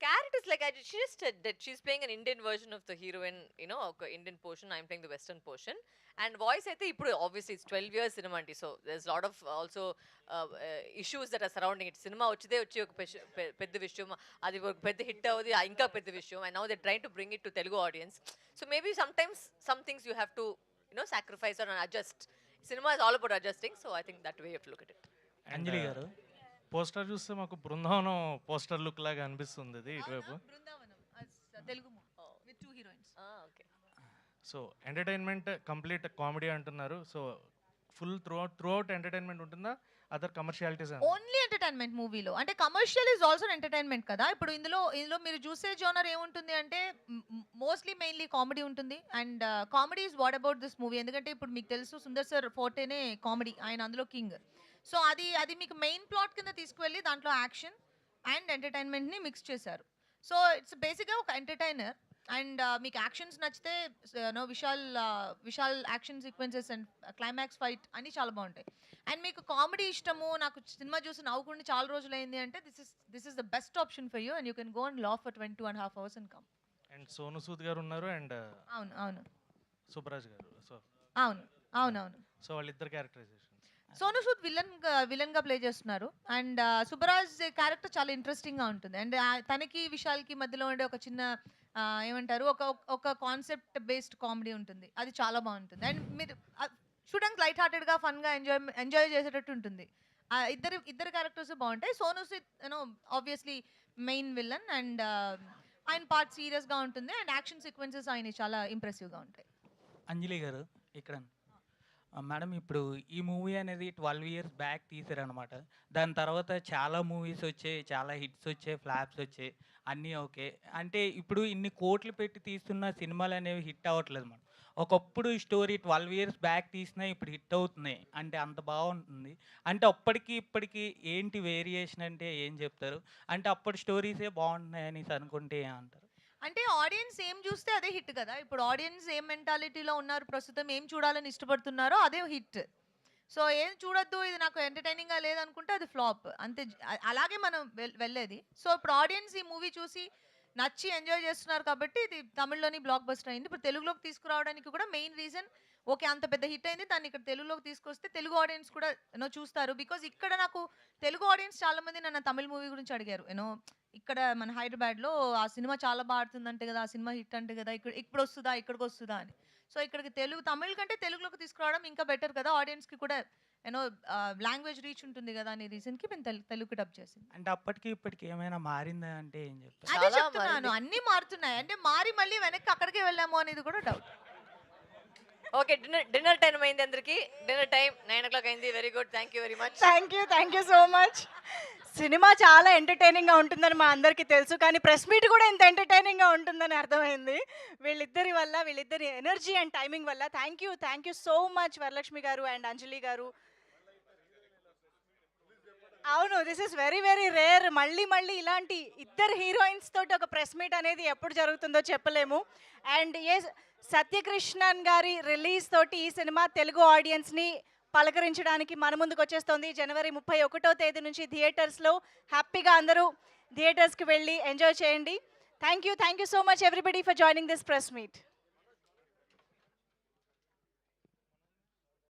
Characters like she just said that she's playing an Indian version of the heroine, you know, Indian portion. I'm playing the Western portion. And voice అయితే ఇప్పుడు obviously it's 12 years cinema anti, so there's a lot of also issues that are surrounding it. Cinema వచ్చేదే వచ్చి ఒక పెద్ద విషయం, అది ఒక పెద్ద హిట్ అవుది, ఇంకా పెద్ద విషయం. And now they're trying to bring it to Telugu audience. So maybe sometimes some things you have to, you know, sacrifice or adjust. Cinema is all about adjusting, so I think that way you have to look at it. అంజలి గారు, poster చూస్తే మాకు Brindavanam poster look లాగా అనిపిస్తుంది ఇది ఇటువైపు. Telugu with 2 heroines. Okay. So entertainment complete comedy అంటున్నారు. So full throughout entertainment ఉంటుందా, other commercialities? Only entertainment మూవీలో. అంటే కమర్షియల్ ఈజ్ ఆల్సో ఎంటర్టైన్మెంట్ కదా. ఇప్పుడు ఇందులో మీరు చూసే జోనర్ ఏముంటుంది అంటే మోస్ట్లీ మెయిన్లీ కామెడీ ఉంటుంది. And comedy is what about this movie. ఎందుకంటే ఇప్పుడు మీకు తెలుసు సుందర్ సార్ ఫోర్టేనే కామెడీ, ఆయన అందులో కింగ్. సో అది మీకు మెయిన్ ప్లాట్ కింద తీసుకువెళ్ళి దాంట్లో యాక్షన్ అండ్ ఎంటర్టైన్మెంట్ని మిక్స్ చేశారు. సో ఇట్స్ బేసిక్గా ఒక ఎంటర్టైనర్. అండ్ మీకు యాక్షన్స్ నచ్చితే Vishal action sequences and climax fight అన్నీ చాలా బాగుంటాయి. అండ్ మీకు కామెడీ ఇష్టము, నాకు సినిమా చూసి నవ్వుకుంటే చాలా రోజులైంది అంటే this is the best option for you. And you can go and laugh for 22.5 hours and come. And Sonu Sood గారు ఉన్నారు అండ్ అవును సుబ్బరాజ్ గారు. సో అవును. సో వాళ్ళిద్దరు క్యారెక్టరైజేషన్. సోను సూద్ విలన్ గా ప్లే చేస్తున్నారు. అండ్ సుబ్బరాజ్ క్యారెక్టర్ చాలా ఇంట్రెస్టింగ్ గా ఉంటుంది. అండ్ తనకి విశాల్కి మధ్యలో ఉండే ఒక చిన్న ఏమంటారు ఒక కాన్సెప్ట్ బేస్డ్ కామెడీ ఉంటుంది, అది చాలా బాగుంటుంది. అండ్ మీరు చూడడానికి లైట్ హార్టెడ్ గా ఫన్ గా ఎంజాయ్ చేసేటట్టు ఉంటుంది. ఇద్దరు క్యారెక్టర్స్ బాగుంటాయి. Sonu Sood obviously main villain and ఆయన పార్ట్ సీరియస్ గా ఉంటుంది. అండ్ యాక్షన్ సీక్వెన్సెస్ ఆయన చాలా ఇంప్రెసివ్ గా ఉంటాయి. అంజలి గారు ఇక్కడ మేడం, ఇప్పుడు ఈ మూవీ అనేది 12 years బ్యాక్ తీసారనమాట. దాని తర్వాత చాలా మూవీస్ వచ్చాయి, చాలా హిట్స్ వచ్చాయి, ఫ్లాప్స్ వచ్చాయి, అన్నీ ఓకే. అంటే ఇప్పుడు ఇన్ని కోట్లు పెట్టి తీస్తున్న సినిమాలు అనేవి హిట్ అవ్వట్లేదు మేడం. ఒకప్పుడు స్టోరీ 12 years బ్యాక్ తీసినా ఇప్పుడు హిట్ అవుతున్నాయి అంటే అంత బాగుంటుంది. అంటే అప్పటికి ఇప్పటికి ఏంటి వేరియేషన్ అంటే ఏం చెప్తారు? అంటే అప్పటి స్టోరీసే బాగుంటున్నాయని అనుకుంటే ఏమంటారు? అంటే ఆడియన్స్ ఏం చూస్తే అదే హిట్ కదా. ఇప్పుడు ఆడియన్స్ ఏం మెంటాలిటీలో ఉన్నారు, ప్రస్తుతం ఏం చూడాలని ఇష్టపడుతున్నారో అదే హిట్. సో ఏం చూడొద్దు, ఇది నాకు ఎంటర్టైనింగ్గా లేదనుకుంటే అది ఫ్లాప్ అంతే. అలాగే మనం వెళ్ళేది. సో ఇప్పుడు ఆడియన్స్ ఈ మూవీ చూసి నచ్చి ఎంజాయ్ చేస్తున్నారు కాబట్టి ఇది తమిళ్లోని బ్లాక్ బస్టర్ అయింది. ఇప్పుడు తెలుగులోకి తీసుకురావడానికి కూడా మెయిన్ రీజన్, ఓకే అంత పెద్ద హిట్ అయింది, దాన్ని ఇక్కడ తెలుగులోకి తీసుకొస్తే తెలుగు ఆడియన్స్ కూడా చూస్తారు. బికాజ్ ఇక్కడ నాకు తెలుగు ఆడియన్స్ చాలా మంది నన్ను తమిళ్ మూవీ గురించి అడిగారు. ఇక్కడ మన హైదరాబాద్లో ఆ సినిమా చాలా బాగా ఆడుతుందంటే కదా, ఆ సినిమా హిట్ అంటే కదా, ఇప్పుడు వస్తుందా, ఇక్కడికి వస్తుందా అని. సో ఇక్కడికి తమిళ్ కంటే తెలుగులోకి తీసుకురావడం ఇంకా బెటర్ కదా, ఆడియన్స్కి కూడా లాంగ్వేజ్ రీచ్ ఉంటుంది కదా అనే రీజన్కి మేము తెలుగు డబ్ చేసింది. అంటే అప్పటికి ఇప్పటికి ఏమైనా మారిందా అంటే ఏం చెప్తారు? అదే చెప్తున్నాను, అన్నీ మారుతున్నాయి. అంటే మారి మళ్ళీ వెనక్కి అక్కడికే వెళ్ళాము అనేది కూడా డౌట్. ఓకే, డిన్నర్ టైం అయింది అందరికి. డిన్నర్ టైం 9 o'clock అయింది. Very good, thank you very much. Thank you so much. Cinema చాలా ఎంటర్టైనింగ్గా ఉంటుందని మా అందరికీ తెలుసు, కానీ ప్రెస్ మీట్ కూడా ఇంత ఎంటర్టైనింగ్గా ఉంటుందని అర్థమైంది వీళ్ళిద్దరి వల్ల, వీళ్ళిద్దరి ఎనర్జీ అండ్ టైమింగ్ వల్ల. Thank you so much Varalakshmi గారు అండ్ అంజలి గారు. అవును, this is very very rare. మళ్ళీ ఇలాంటి ఇద్దరు హీరోయిన్స్ తోటి ఒక ప్రెస్ మీట్ అనేది ఎప్పుడు జరుగుతుందో చెప్పలేము. అండ్ సత్యకృష్ణన్ గారి రిలీజ్ తోటి ఈ సినిమా తెలుగు ఆడియన్స్ని పలకరించడానికి మన ముందుకు వచ్చేస్తోంది. జనవరి 31వ తేదీ నుంచి థియేటర్స్లో. హ్యాపీగా అందరూ థియేటర్స్కి వెళ్ళి ఎంజాయ్ చేయండి. Thank you so much everybody for joining this press meet.